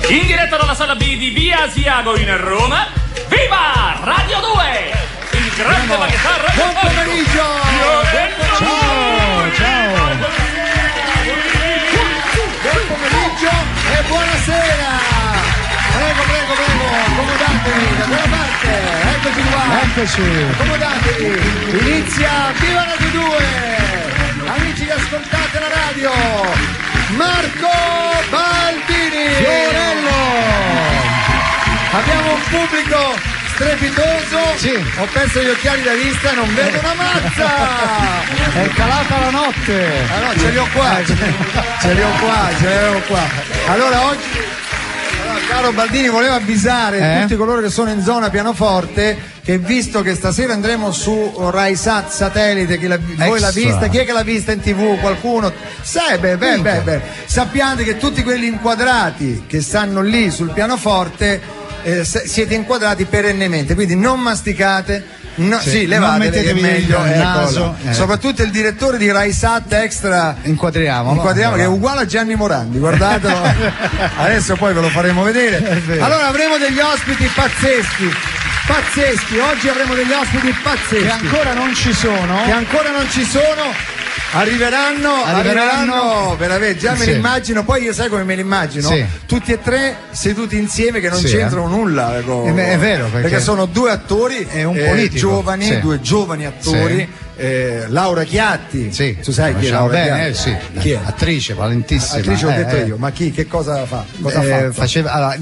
In diretta dalla sala B di Via Asiago in Roma, viva Radio 2! Il grande varietà radio. Buon pomeriggio! Ciao, ciao! Buon pomeriggio e buonasera! Prego, accomodatevi da quella parte, eccoci qua! Eccoci! Accomodatevi! Inizia Viva Radio 2! Amici che ascoltate la radio! Marco Baldini! Fiorello! Abbiamo un pubblico strepitoso, sì. Ho perso gli occhiali da vista, non vedo una mazza! È calata la notte! Ah no, ce li ho qua, ce li avevo qua. Allora oggi, caro Baldini, volevo avvisare tutti coloro che sono in zona pianoforte che visto che stasera andremo su Rai Sat Satellite, voi l'ha vista? Chi è che l'ha vista in TV? Qualcuno? Beh. Sappiate che tutti quelli inquadrati che stanno lì sul pianoforte siete inquadrati perennemente, quindi non masticate. No, sì, levate, che è meglio, il naso, soprattutto il direttore di Rai Sat Extra inquadriamo che è uguale a Gianni Morandi, guardatelo. Adesso poi ve lo faremo vedere. Allora avremo degli ospiti pazzeschi, oggi avremo degli ospiti pazzeschi che ancora non ci sono. Arriveranno veramente, già me li immagino, poi io sai come me li immagino? Sì. Tutti e tre seduti insieme che non c'entrano nulla. È vero, perché sono due attori è un politico, giovani, due giovani attori. Laura Chiatti, tu sai chi è Laura Chiatti? Sì. Chi è? Attrice valentissima. Attrice ho detto io, ma chi? Che cosa fa? Cosa fa? Faceva, allora,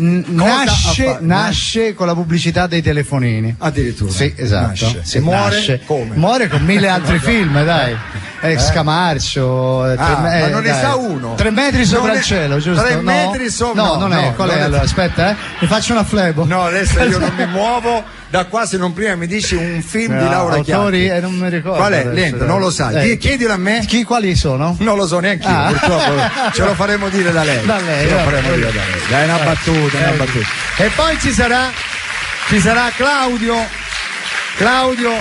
nasce con la pubblicità dei telefonini. Addirittura. Sì, esatto. Muore come? Muore con 1000 altri film, dai. Scamarcio. Ma non ne sa uno. 3 metri sopra il cielo, giusto? 3 metri sopra. No, non è. Qual è allora? Aspetta, mi faccio una flebo. No, adesso io non mi muovo da qua se non prima mi dici un film di Laura Chiatti. Non mi ricordo. Qual è? Lento, non lo sai. Chiedilo a me. Quali sono? Non lo so neanche io, purtroppo. Ce lo faremo dire da lei. Ce lo faremo dire da lei. Dai, una battuta. E poi ci sarà Claudio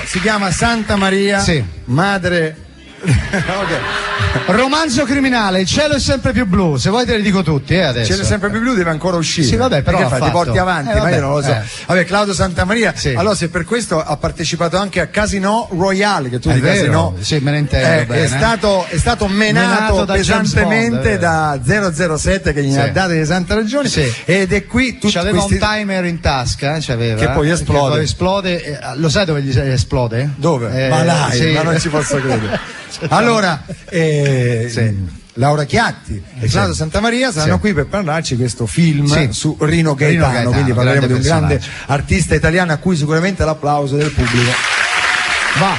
si chiama Santa Maria, madre. Okay. Romanzo criminale, il cielo è sempre più blu, se vuoi te li dico tutti adesso. Il cielo è sempre più blu, deve ancora uscire. Sì, vabbè, però ti porti avanti, ma io non lo so. Vabbè, Claudio Santamaria, allora se per questo ha partecipato anche a Casino Royale, che tu di Casino me ne intendo è stato menato pesantemente da 007 che gli ha dato di santa ragione, ed è qui c'aveva un timer in tasca, che poi esplode. Lo sai dove gli esplode? Dove? Ma non ci posso credere. Allora, Laura Chiatti e Claudio Santamaria saranno qui per parlarci di questo film su Rino Gaetano, quindi parleremo di un grande artista italiano a cui sicuramente l'applauso del pubblico va.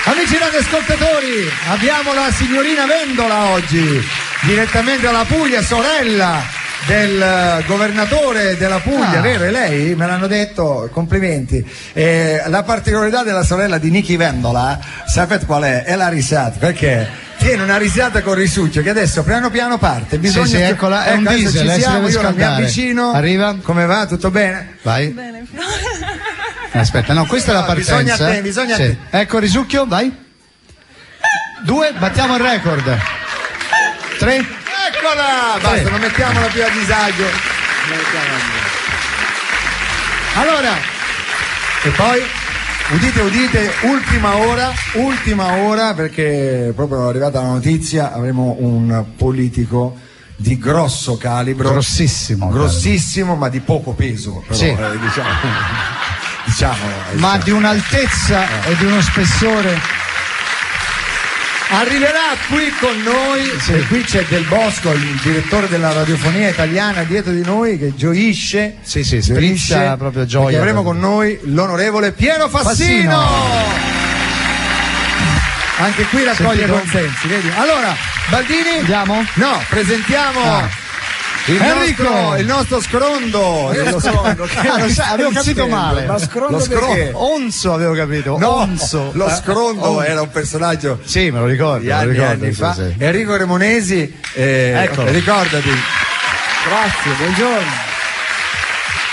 Amici radioascoltatori, abbiamo la signorina Vendola oggi, direttamente dalla Puglia, sorella del governatore della Puglia, vero? È lei? Me l'hanno detto, complimenti. La particolarità della sorella di Nichi Vendola, sapete qual è? È la risata, perché tiene una risata con risuccio che adesso piano piano parte. Bisogna eccola, è un diesel, ci siamo, io mi avvicino. Arriva. Come va? Tutto bene? Vai. Bene. Aspetta, no, questa è la partenza. Bisogna te. Ecco, risucchio, vai. 2, battiamo il record. 3. Eccola! Basta, non mettiamola più a disagio. Allora, e poi udite, ultima ora, perché proprio è arrivata la notizia, avremo un politico di grosso calibro, grossissimo, ma di poco peso, però, diciamo, ma di un'altezza e di uno spessore. Arriverà qui con noi, e qui c'è Del Bosco, il direttore della radiofonia italiana dietro di noi, che gioisce, sprizza proprio gioia. Avremo con noi l'onorevole Piero Fassino. Anche qui raccoglie consensi, vedi? Allora, Baldini? Andiamo? No, presentiamo il nostro scrondo. Avevo capito male. Ma scrondo perché? Onzo avevo capito. No, Onzo. lo scrondo era un personaggio. Sì, me lo ricordo. Di anni fa. Enrico Remonesi, Eccolo. Ricordati. Grazie, buongiorno.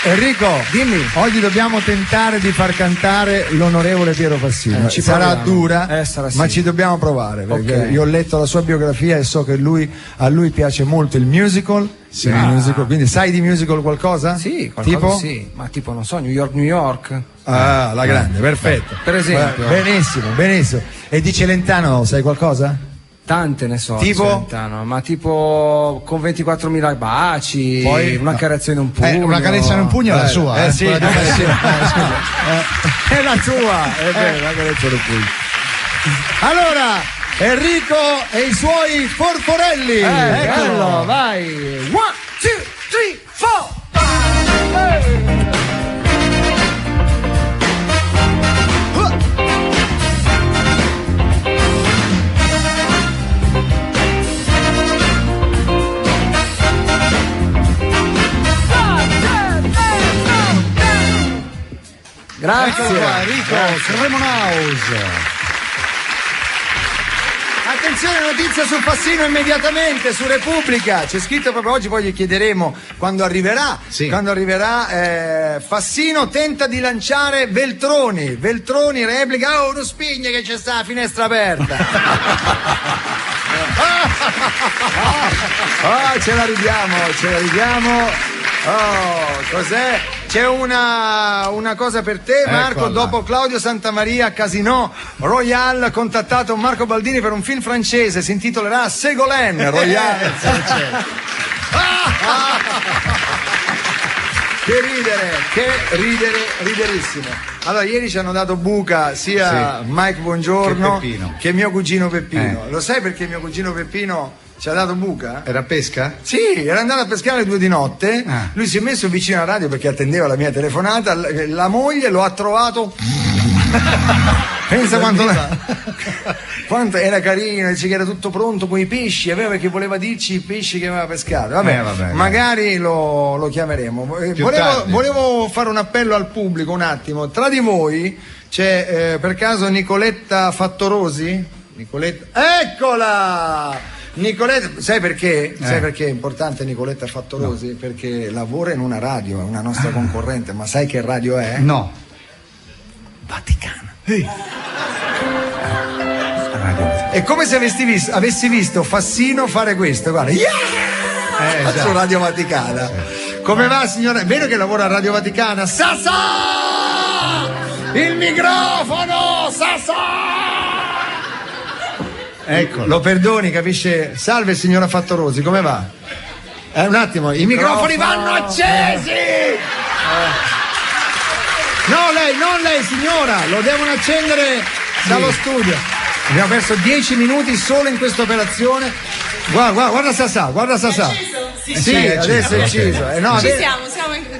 Enrico, dimmi. Oggi dobbiamo tentare di far cantare l'onorevole Piero Fassino. Sarà dura, ma ci dobbiamo provare, perché io ho letto la sua biografia e so che a lui piace molto il musical. Sì. Musical, quindi sai di musical qualcosa? Sì, qualcosa tipo? Sì, ma tipo non so, New York. Ah, la grande, perfetto. Per esempio. Benissimo. E di Celentano sai qualcosa? Tante ne so, tipo? Ma tipo con 24.000 baci, poi una carezza in un pugno. Una carezza in un pugno è la sua. Sì, è la sua, è vero, una carezza in un pugno. Allora, Enrico e i suoi forforelli. Eccolo, vai. 1, 2, 3, 4. Grazie Enrico, Sanremo House. Attenzione, notizia sul Fassino immediatamente su Repubblica. C'è scritto proprio oggi, poi gli chiederemo quando arriverà. Sì. Quando arriverà Fassino tenta di lanciare Veltroni. Veltroni replica: uno spigne che c'è sta la finestra aperta. Ce la ridiamo. Oh, cos'è? C'è una cosa per te, Marco. Eccola. Dopo Claudio Santamaria, Casino Royal, contattato Marco Baldini per un film francese, si intitolerà Ségolène Royal. Riderissimo. Allora, ieri ci hanno dato buca sia Mike Buongiorno che mio cugino Peppino. Lo sai perché mio cugino Peppino ci ha dato buca? Era a pesca? Sì, era andato a pescare alle 2 di notte. Lui si è messo vicino alla radio perché attendeva la mia telefonata. La moglie lo ha trovato. Pensa quanto era carino, dice che era tutto pronto con i pesci, perché voleva dirci i pesci che aveva pescato. Vabbè. Magari lo chiameremo. Volevo fare un appello al pubblico un attimo. Tra di voi c'è per caso Nicoletta Fattorosi? Eccola! Nicoletta, sai perché? Sai perché è importante Nicoletta Fattorosi? No. Perché lavora in una radio, è una nostra concorrente, ma sai che radio è? No. Vaticana. È come se avessi visto Fassino fare questo, guarda. Su Radio Vaticana. Come va, signora? Vedo che lavora a Radio Vaticana. Sasà! Il microfono! Sasà! Ecco, lo perdoni, capisce? Salve signora Fattorosi, come va? Un attimo, i microfoni vanno accesi! Non lei signora, lo devono accendere dallo studio. Abbiamo perso 10 minuti solo in questa operazione. Guarda Sasà. Sì, adesso è acceso. Siamo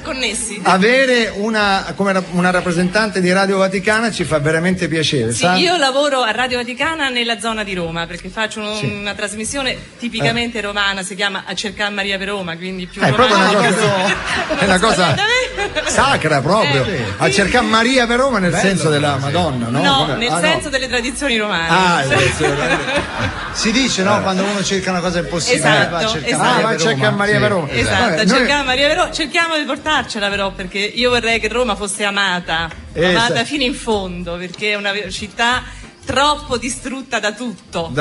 connessi. Avere una rappresentante di Radio Vaticana ci fa veramente piacere. Sì, io lavoro a Radio Vaticana nella zona di Roma perché faccio una trasmissione tipicamente romana, si chiama A cercare Maria per Roma, quindi più è proprio una cosa sacra proprio. A cercare Maria per Roma nel senso della Madonna, no? No, nel senso delle tradizioni romane. Si dice, no, quando uno cerca una cosa impossibile, va a cercare Maria per Roma. Esatto, cercare Maria per Roma. Cerchiamo di portarcela però, perché io vorrei che Roma fosse amata fino in fondo, perché è una città troppo distrutta da tutto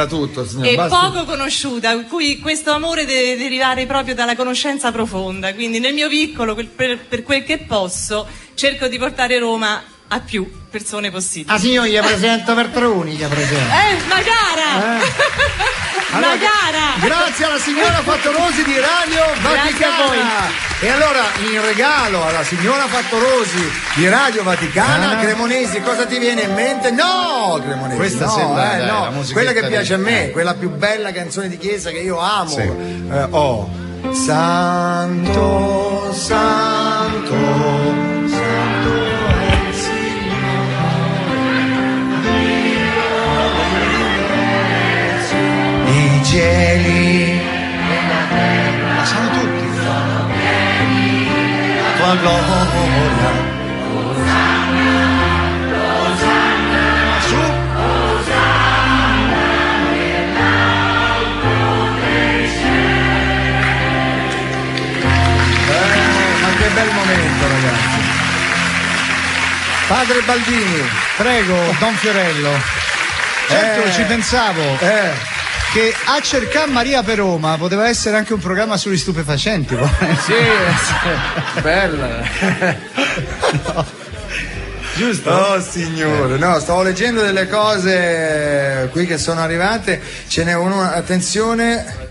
e poco conosciuta, in cui questo amore deve derivare proprio dalla conoscenza profonda. Quindi nel mio piccolo, per quel che posso, cerco di portare Roma a più persone possibili. Signor, gli presento Veltroni, Magara! Grazie alla signora Fattorosi di Radio Vaticana. E allora, in regalo alla signora Fattorosi di Radio Vaticana, Cremonesi, cosa ti viene in mente? No, Cremonesi. Questa sembra la quella che piace a me, quella più bella canzone di chiesa che io amo. Sì. Santo, santo. I cieli la sanno tutti. La tua gloria. Su. Ma che bel momento, ragazzi. Padre Baldini, prego, Don Fiorello. Certo, ci pensavo che a cercare Maria per Roma poteva essere anche un programma sugli stupefacenti. Sì, bella. No. Giusto? Oh signore, no, stavo leggendo delle cose qui che sono arrivate, ce n'è una, attenzione.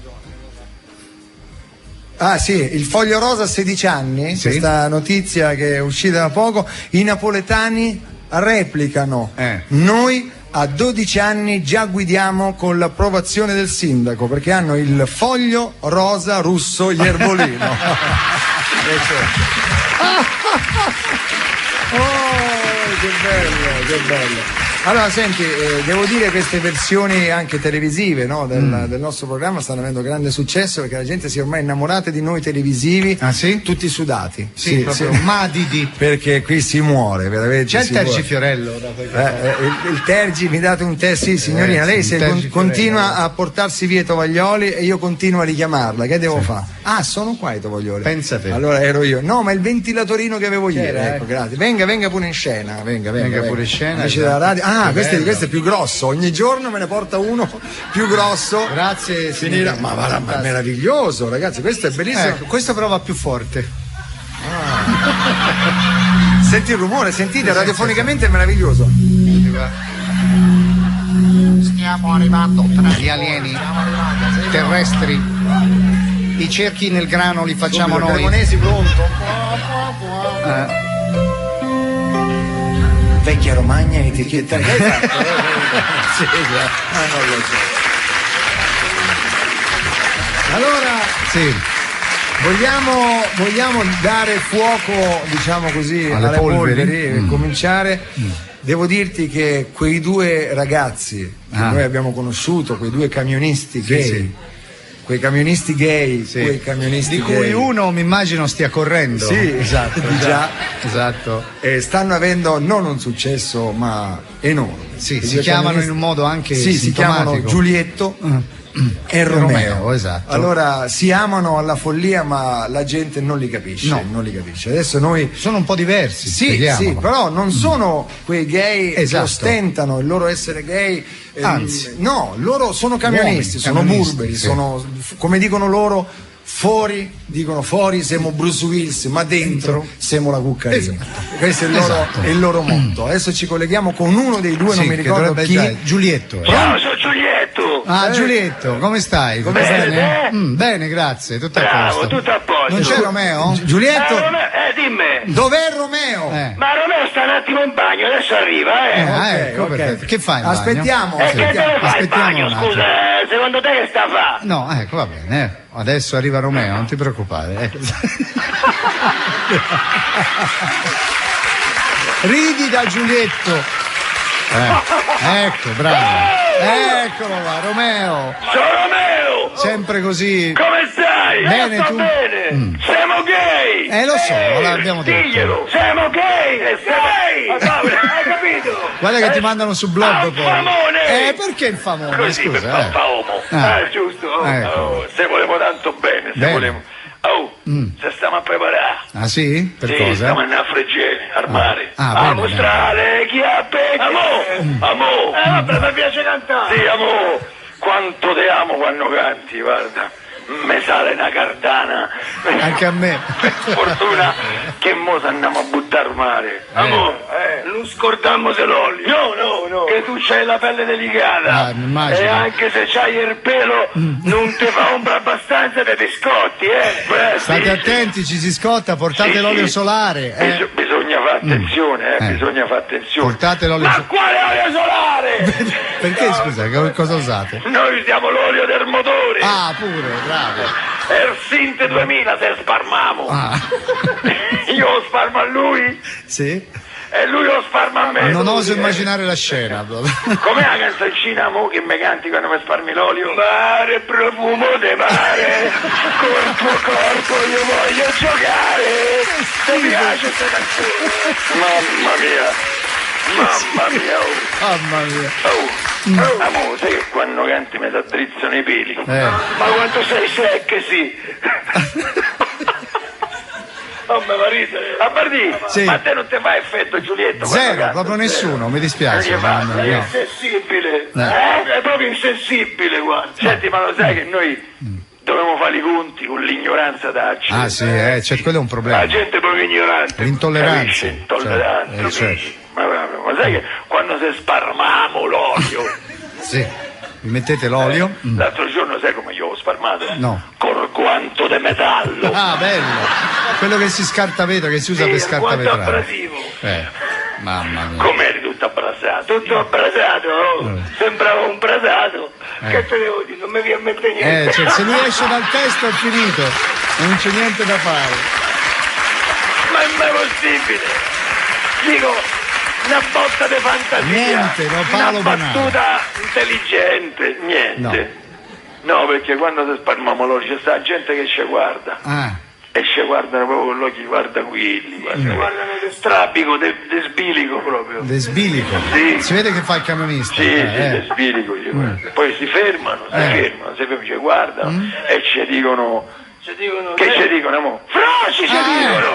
Ah sì, il Foglio Rosa a 16 anni, sì. Questa notizia che è uscita da poco, i napoletani replicano, noi a 12 anni già guidiamo con l'approvazione del sindaco perché hanno il foglio rosa russo Iervolino. Oh, che bello, che bello. Allora, senti, devo dire che queste versioni anche televisive, no, del nostro programma stanno avendo grande successo perché la gente si è ormai innamorata di noi televisivi. Ah sì? Tutti sudati. Sì, proprio madidi. Perché qui si muore, veramente. C'è il Tergi Fiorello? Il Tergi, mi date un tè? Sì, signorina, lei se continua a portarsi via i tovaglioli e io continuo a richiamarla, che devo fare? Ah, sono qua i tovaglioli. Pensa te. Allora ero io. No, ma il ventilatorino che avevo ieri. Ecco, grazie. Venga pure in scena. Venga pure in scena. Invece della radio. Ah, questo è più grosso, ogni giorno me ne porta uno più grosso. Grazie, signora. Ma è meraviglioso, ragazzi, questo è bellissimo. Ecco, questo prova più forte. Senti il rumore, sentite, radiofonicamente è meraviglioso. Stiamo arrivando tra gli alieni terrestri. I cerchi nel grano li facciamo noi. Cremonesi pronto. Vecchia Romagna etichetta. Sì, non lo so. Allora, sì. Vogliamo dare fuoco, diciamo così, alle polveri e cominciare. Devo dirti che quei due ragazzi che noi abbiamo conosciuto, quei due camionisti gay, sì. Quei camionisti gay, quei camionisti di cui uno mi immagino stia correndo. Sì, esatto, già. Esatto. Stanno avendo non un successo ma enorme. Sì, si chiamano in un modo anche si chiamano Giulietto e Romeo. Esatto. Allora si amano alla follia ma la gente non li capisce, non li capisce. Adesso noi sono un po' diversi, sì, però non sono quei gay che ostentano il loro essere gay. Anzi, no, loro sono camionisti, sono burberi, sono, come dicono loro, dicono fuori siamo Bruce Willis, ma dentro siamo la cuccarina. Esatto. Questo è il loro motto. Adesso ci colleghiamo con uno dei due, non mi ricordo chi. Giulietto. Ciao, sono Giulietto. Ah, Giulietto, come stai? Come bene? Bene, grazie, tutto a posto. Tutto a posto. Non c'è Romeo? Giulietto? Dimmi. Dov'è Romeo? Ma Romeo sta un attimo in bagno, adesso arriva, ecco, perfetto. Che fai in bagno? Aspettiamo. Che deve fare in bagno, scusa? Secondo te che sta a fare? No, ecco, va bene. Adesso arriva Romeo, non ti preoccupare. Ridi da Giulietto. Ecco, bravo. Eccolo là, Romeo. Sono Romeo. Sempre così. Come stai? Bene, sto tu? Bene. Siamo gay. Lo so, l'abbiamo detto. Diglielo. Siamo gay. Hai capito? Guarda che ti mandano su blog poi. Famone. Perché il famone? Così, scusa, per papà uomo. Giusto. Ecco. Se volemo tanto bene, se volemo. Se stiamo a preparare. Ah sì? Per sì, cosa? Stiamo a andare a friggere, al mare. A mostrare chi ha peggio. Amo. Vabbè, mi piace cantare. Sì, amo. Quanto te amo quando canti, guarda. Me sale una cardana. Anche a me. Per fortuna che mo andiamo a buttare al mare. Amore, non scordammo se l'olio. No. Che tu c'hai la pelle delicata. E anche se c'hai il pelo, non ti fa ombra abbastanza te ti scotti, State attenti, ci si scotta, portate l'olio solare. Bisogna fare attenzione, bisogna fare attenzione. Portate l'olio solare. Ma quale olio solare? Perché, scusa, cosa usate? Noi usiamo l'olio del motore. Ah, pure, bravo. Sinte 2000 se sparmamo. Io lo sparmo a lui. Sì. E lui lo sparma a me. Non oso immaginare la scena. Com'è la canzoncina mo che mi canti quando mi sparmi l'olio? Mare, profumo de mare, corpo, io voglio giocare. Mi piace questa canzone. Mamma mia. Amore, sai che quando canti mi s'addrizzano i peli? Ma quanto sei sexy? mi fa ridere. A Bardì, sì. Ma a te non ti fa effetto, Giulietto? Zero, proprio nessuno, mi dispiace. È insensibile, è proprio insensibile, guarda. Senti, ma lo sai che noi dobbiamo fare i conti con l'ignoranza d'Acci? Ah sì, quello è un problema. La gente è proprio ignorante. L'intolleranza. Intollerante. Certo. Ma sai che quando se sparmamo l'olio... Sì, mi mettete l'olio? L'altro giorno sai come io ho sparmato? No. Con guanto di metallo. Ah, bello. Quello che si scarta vetro, che si usa per scarta vetro. Guanto abrasivo. Mamma mia. Com'eri tutto abbrasato? Tutto abbrasato? Sembrava un brasato. Che te devo dire? Non mi viene a mettere niente. Cioè, se lui esce dal testo è finito. Non c'è niente da fare. Ma è mai possibile? Dico, una botta di fantasia. Niente, no, Paolo una battuta intelligente, niente. No, perché quando si sparmiamo l'olio c'è sta gente che ci guarda. E ci guardano proprio con l'occhio, guarda quelli, guardano de strabico, de sbilico proprio. De sbilico? Sì. Si vede che fa il camionista. Sì, de sbilico. Poi si fermano, ci guardano e ci dicono... Che ci dicono, amore? Froci ci dicono!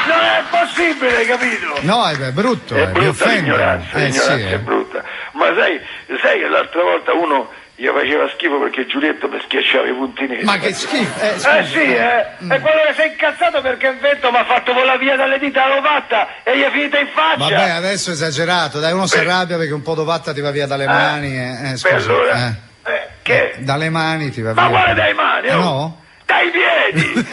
Non è possibile, capito? No, è brutto, è brutta l'ignoranza, è brutta. Ma sai che l'altra volta uno gli faceva schifo perché Giulietto mi schiacciava i punti neri. Ma che schifo! È quello che sei incazzato perché il vento mi ha fatto volare via dalle dita l'ovatta e gli è finita in faccia. Vabbè, adesso è esagerato, dai, uno si arrabbia perché un po' d'ovatta ti va via dalle mani. Scusa. Allora, che? Dalle mani ti va via. Ma quale dai mani? No? Dai piedi!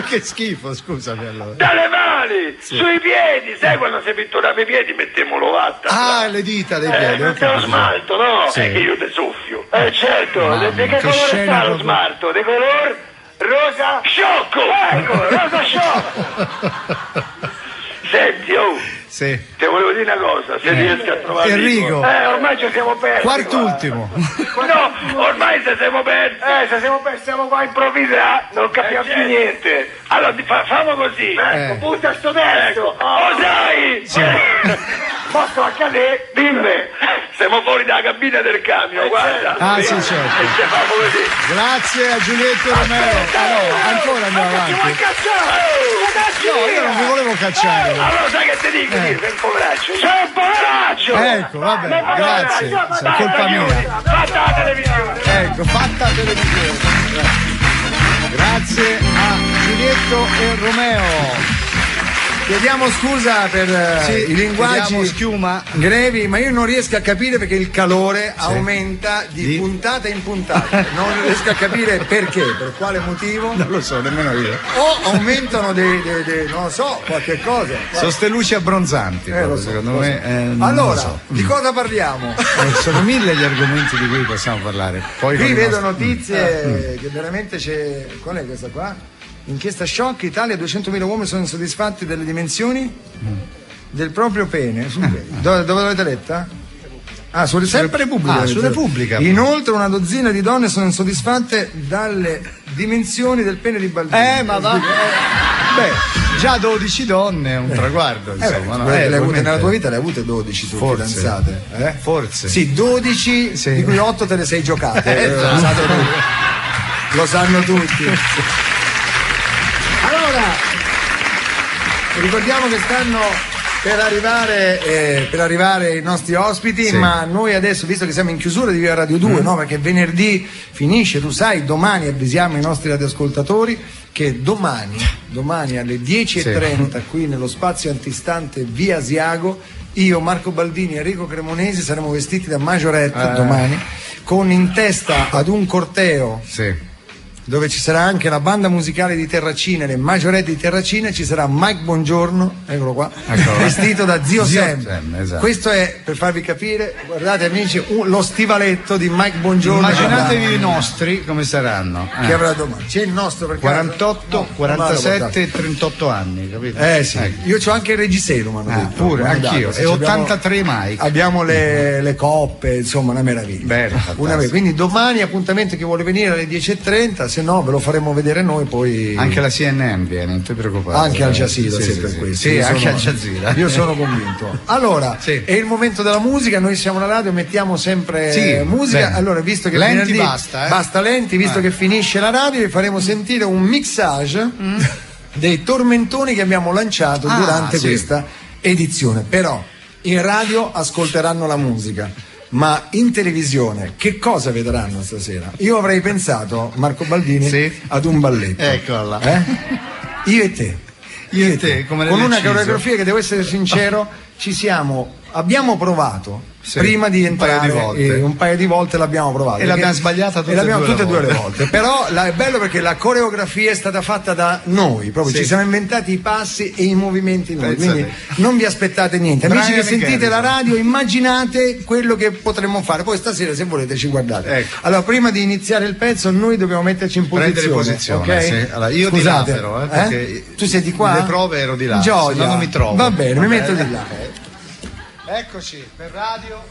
Che schifo, scusami allora. Dalle mani, sui piedi, sai quando si pitturava i piedi mettiamo l'ovatta. Ah, le dita dei piedi. Non te lo smalto, no? Sì. È che io te soffio. Certo, di che colore sta lo smalto? Di color rosa sciocco! Ecco, rosa sciocco! Senti, sì. Ti volevo dire una cosa, se riesci a trovare Enrico. Ormai ci siamo persi. Quart'ultimo. No, ormai se siamo persi. Se siamo persi, siamo qua a improvvisare, non capiamo più niente. Allora, famo così. Ecco, butta sto testo. Sai? Sì. Posso accadere? Dimmi. Siamo fuori dalla cabina del camion, guarda. Ah, sì, certo. E ci famo così. Grazie a Giulietto Romeo. Ancora andiamo avanti. No, io non vi volevo cacciare. Allora sai che ti dico? Sei un poveraccio. Sei un poveraccio! Ecco, vabbè, grazie. È colpa mia. Fatta la televisione. Ecco, fatta la televisione. Grazie a Giulietto e Romeo. Chiediamo scusa per i linguaggi schiuma grevi, ma io non riesco a capire perché il calore aumenta di puntata in puntata. Non riesco a capire perché, per quale motivo. Non lo so, nemmeno io. O aumentano non lo so, qualche cosa. Sono ste luci abbronzanti, secondo me. Allora, di cosa parliamo? Sono mille gli argomenti di cui possiamo parlare. Poi qui vedo notizie che veramente c'è. Qual è questa qua? Inchiesta shock, Italia, 200.000 uomini sono insoddisfatti delle dimensioni del proprio pene. Dove l'avete letta? Sempre Repubblica. Su Repubblica. Inoltre una dozzina di donne sono insoddisfatte dalle dimensioni del pene di Baldini. Ma va. Beh, già 12 donne è un traguardo, insomma. Nella tua vita le hai avute 12 tue fidanzate? Forse. Sì, 12, di cui 8 te le sei giocate. Lo sanno tutti. Allora, ricordiamo che stanno per arrivare i nostri ospiti, ma noi adesso, visto che siamo in chiusura di Via Radio 2, no? Perché venerdì finisce, tu sai, domani avvisiamo i nostri radioascoltatori che domani alle 10:30 qui nello spazio antistante Via Asiago, io, Marco Baldini e Enrico Cremonesi saremo vestiti da Majorette domani, con in testa ad un corteo dove ci sarà anche la banda musicale di Terracina, le Majorette di Terracina, ci sarà Mike Bongiorno, eccolo qua, vestito da Zio Sam. Esatto. Questo è, per farvi capire, guardate amici, lo stivaletto di Mike Bongiorno. Immaginatevi i nostri come saranno. Che avrà domani. C'è il nostro per 48, 47 e 38 anni, capito? Sì. Ecco. Io c'ho anche il reggiseno, mi hanno detto. Pure, anch'io. E 83 Mike. Abbiamo le coppe, insomma, una meraviglia. Bene, quindi domani appuntamento, chi vuole venire alle 10:30, se no ve lo faremo vedere noi poi. Anche la CNN viene, non ti preoccupare. Anche Al Jazeera, per questo. Sì, anche Al Jazeera. Io sono convinto. Allora, è il momento della musica, noi siamo alla radio, mettiamo sempre musica. Bene. Allora, visto che lenti basta lenti, visto che finisce la radio, vi faremo sentire un mixage dei tormentoni che abbiamo lanciato durante questa edizione. Però in radio ascolteranno la musica, ma in televisione che cosa vedranno stasera? Io avrei pensato, Marco Baldini, ad un balletto. Eccola. Io e te. Come con una coreografia che, devo essere sincero, abbiamo provato prima di entrare un paio di volte l'abbiamo provato e l'abbiamo sbagliata tutte e due le volte. Però è bello perché la coreografia è stata fatta da noi, proprio ci siamo inventati i passi e i movimenti noi, quindi non vi aspettate niente. Amici che sentite la radio, immaginate quello che potremmo fare, poi stasera se volete ci guardate. Allora, prima di iniziare il pezzo noi dobbiamo metterci in posizione, okay? Allora, io scusate, di là però, perché tu sei di qua? Le prove ero di là, Gioia. non mi trovo. Va bene, mi metto di là. Eccoci, per radio.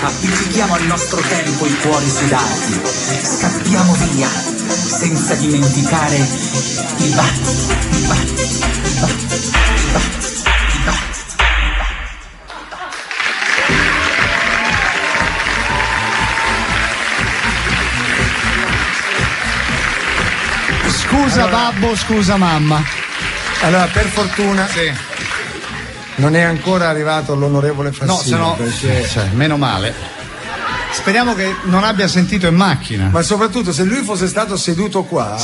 Appiccichiamo al nostro tempo i cuori sudati, scappiamo via, senza dimenticare i batti. Scusa babbo, scusa mamma. Allora, per fortuna non è ancora arrivato l'onorevole Fassino. No, perché meno male. Speriamo che non abbia sentito in macchina. Ma soprattutto se lui fosse stato seduto qua,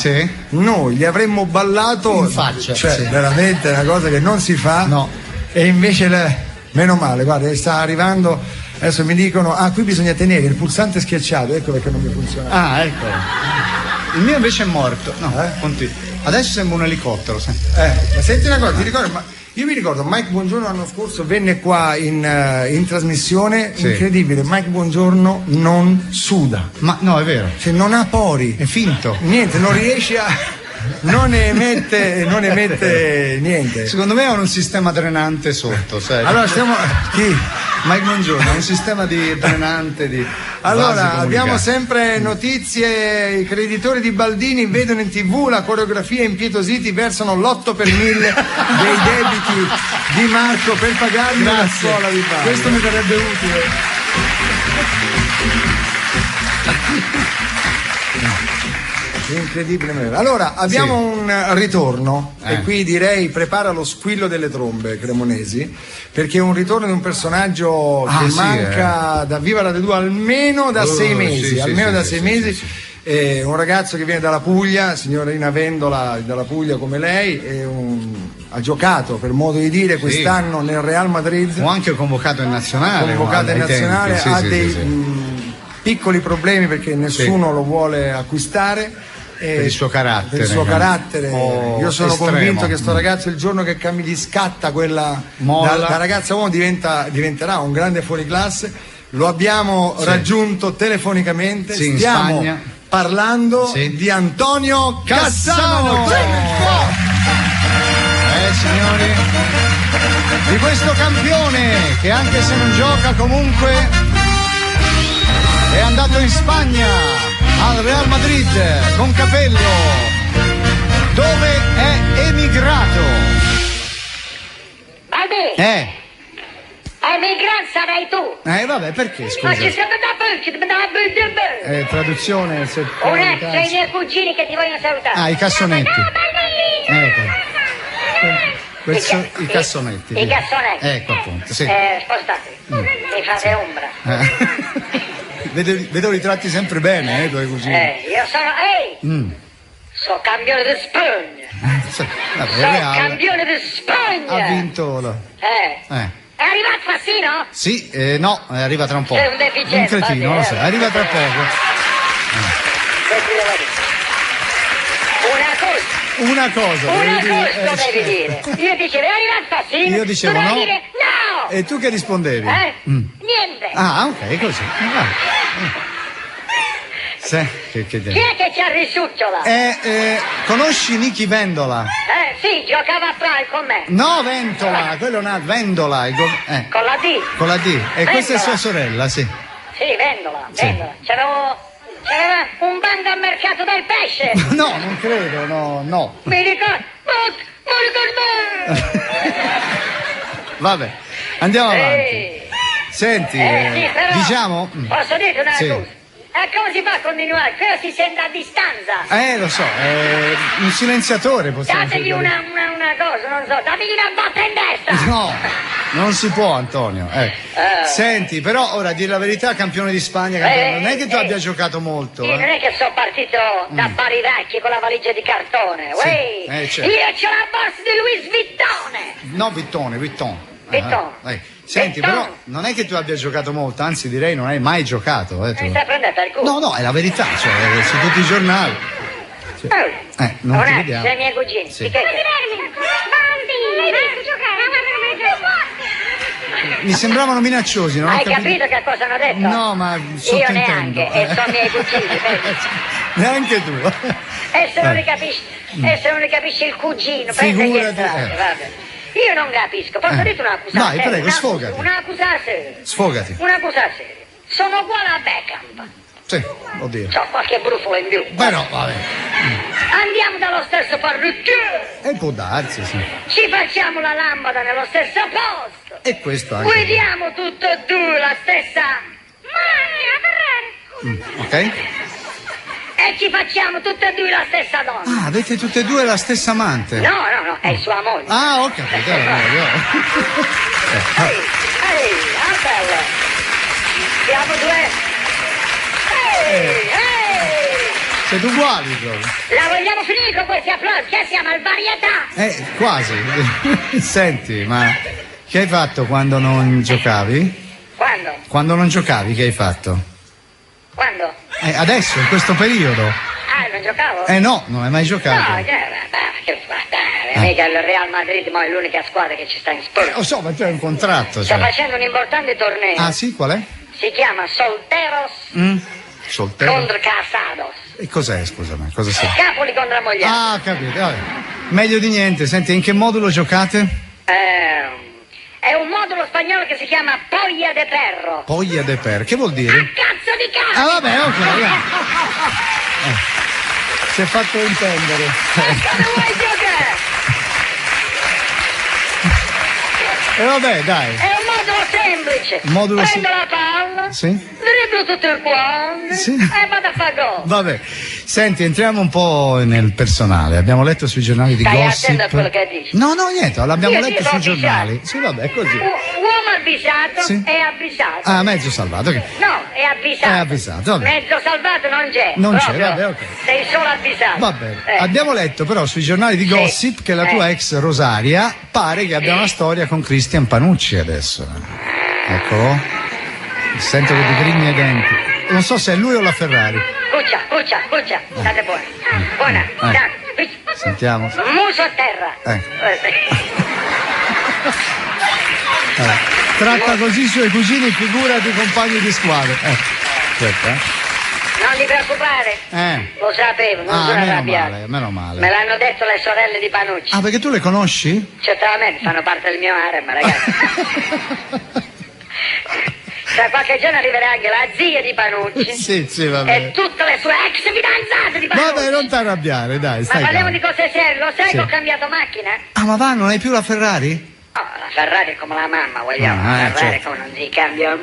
noi gli avremmo ballato in faccia. Veramente una cosa che non si fa. No. E invece meno male, guarda, sta arrivando. Adesso mi dicono, qui bisogna tenere il pulsante schiacciato, ecco perché non mi funziona. Ecco. Il mio invece è morto. No, continua. Adesso sembra un elicottero. Ma senti una cosa, ti ricordo, io mi ricordo Mike Buongiorno l'anno scorso venne qua in trasmissione, incredibile, Mike Buongiorno non suda. Ma no, è vero. Non ha pori. È finto. Niente, non riesce a... non emette niente. Secondo me ha un sistema drenante sotto, sai? Allora chi? Mike Buongiorno, un sistema di drenante di. Allora, abbiamo sempre notizie. I creditori di Baldini vedono in TV la coreografia, impietositi versano l'8 per 1000 dei debiti di Marco per pagargli la scuola di Paolo. Questo mi sarebbe utile. Incredibile. Allora, abbiamo un ritorno e qui direi prepara lo squillo delle trombe cremonesi, perché è un ritorno di un personaggio che manca da Viva Radio 2 almeno da 6 mesi, un ragazzo che viene dalla Puglia, signorina Vendola dalla Puglia come lei, ha giocato, per modo di dire, quest'anno nel Real Madrid. O anche convocato in nazionale. Ha dei piccoli problemi perché nessuno lo vuole acquistare. Per il suo carattere. Io sono estremo. Convinto che sto ragazzo, il giorno che gli scatta quella da ragazza uomo, diventerà un grande fuoriclasse. Lo abbiamo raggiunto telefonicamente. Stiamo parlando di Antonio Cassano. Signori, di questo campione che anche se non gioca comunque è andato in Spagna al Real Madrid con Capello, dove è emigrato. Emigrato sarai tu. Vabbè, perché scusa? Ma ci siamo da traduzione se sono i miei cugini che ti vogliono salutare. I cassonetti. Verso i cassonetti. I cassonetti. Ecco appunto, sì. Spostatevi. Mi fate ombra. Vedo ritratti sempre bene, tuoi cugini. Io sono... sono campione di Spagna. Sono campione di Spagna. Ha vinto È arrivato Fassino? Sì, no, arriva tra un po'. Sei un deficiente. Un cretino, non lo so, arriva tra poco. Una cosa devi dire. Io dicevo, è arrivato Fassino? Io dicevo no. Dire, no. E tu che rispondevi? Niente. Ah, ok, così. Chi è che ci ha risucciola? Conosci Nichi Vendola? Sì, giocava a Praia con me. No, Ventola, quello è Vendola. Con la D. Con la D. E Vendola. Questa è sua sorella, sì. Sì, Vendola. C'era un banco al mercato del pesce. No, non credo, no. Mi ricordo. Vabbè, andiamo avanti. Senti, diciamo... Posso dire una cosa? E come si fa a continuare? Quello si sente a distanza. Lo so, un silenziatore possiamo Dategli una cosa, non so, dategli una botta in testa. No, non si può, Antonio. Senti, però ora dire la verità, campione di Spagna, non è che tu abbia giocato molto. Io non è che sono partito da Bari Vecchi con la valigia di cartone. Certo. Io c'ho la borsa di Louis Vuitton. No, Vuitton. Senti, però non è che tu abbia giocato molto, anzi direi non hai mai giocato. Mi stai prendendo per il culo? No, è la verità, cioè su tutti i giornali. Non ti vediamo. Sei miei cugini. Sì. L'hai visto giocare? Mi sembravano minacciosi, non Hai capito che cosa hanno detto? No, ma io neanche, e sono miei cugini. Neanche tu. E se non ne capisci il cugino, figurati. Vabbè. Io non capisco, posso dire un'accusata? Vai, prego, sfogati. Un'accusata seria. Sfogati. Un'accusata seria. Sono uguale a Beckham. Sì, oddio. C'ho qualche brufolo in più. Beh no, vabbè. Andiamo dallo stesso parrucchiere. E può darsi, sì. Ci facciamo la lampada nello stesso posto. E questo anche. Guidiamo tutte e due la stessa macchina. Ok. E ci facciamo tutte e due la stessa donna. Ah, avete tutte e due la stessa amante? No, è sua moglie. Ah, ho capito. Bella. Siamo due. Siete uguali proprio. La vogliamo finire con questi applausi? Che siamo al varietà? Quasi. Senti, ma che hai fatto quando non giocavi? Quando? Quando non giocavi, che hai fatto? Quando? Adesso, in questo periodo. Non giocavo? No, non hai mai giocato. No, mica il Real Madrid ma è l'unica squadra che ci sta in sport. Lo so, ma tu hai un contratto. Sta facendo un importante torneo. Ah sì, qual è? Si chiama Solteros contro Casados. E cos'è, scusami? Cosa sei? Capoli contro Mogliano. Ah, capito, vabbè. Meglio di niente. Senti, in che modulo giocate? È un modulo spagnolo che si chiama Poglia de Perro. Poglia de Perro, che vuol dire? Cazzo di cazzo! Ah, vabbè, ok. Si è fatto intendere. Come vuoi giocare? E vabbè, dai. È un modulo semplice. Prendo la palla, dribblo tutto il quadro e vado a fare gol. Vabbè. Senti, entriamo un po' nel personale. Abbiamo letto sui giornali di Gossip. Stai attento a quello che dici. No, niente, l'abbiamo letto sui giornali. Sì, vabbè, così. Uomo avvisato è avvisato. Ah, mezzo salvato. Okay. No, è avvisato. È avvisato, vabbè. Mezzo salvato non c'è. Non c'è, vabbè, ok. Sei solo avvisato. Va bene. Abbiamo letto però sui giornali di Gossip che la tua ex Rosaria pare che abbia una storia con Cristian Panucci adesso. Eccolo. Sento che ti grigni i denti. Non so se è lui o la Ferrari. Cuccia, state buoni. Buona. Sentiamo. Muso a terra. Tratta così i suoi cugini, figurati compagni di squadra. Certo, Non ti preoccupare. Lo sapevo, non sono arrabbiato. Meno male. Me l'hanno detto le sorelle di Panucci. Ah, perché tu le conosci? Certamente, fanno parte del mio harem, ragazzi. Tra qualche giorno arriverà anche la zia di Panucci. Sì, vabbè. E tutte le sue ex fidanzate di Panucci. Vabbè, non ti arrabbiare, dai, stai. Ma parliamo di cose serie, lo sai che ho cambiato macchina? Ah, ma va, non hai più la Ferrari? Oh, la Ferrari è come la mamma, vogliamo. La Ferrari come non si cambia.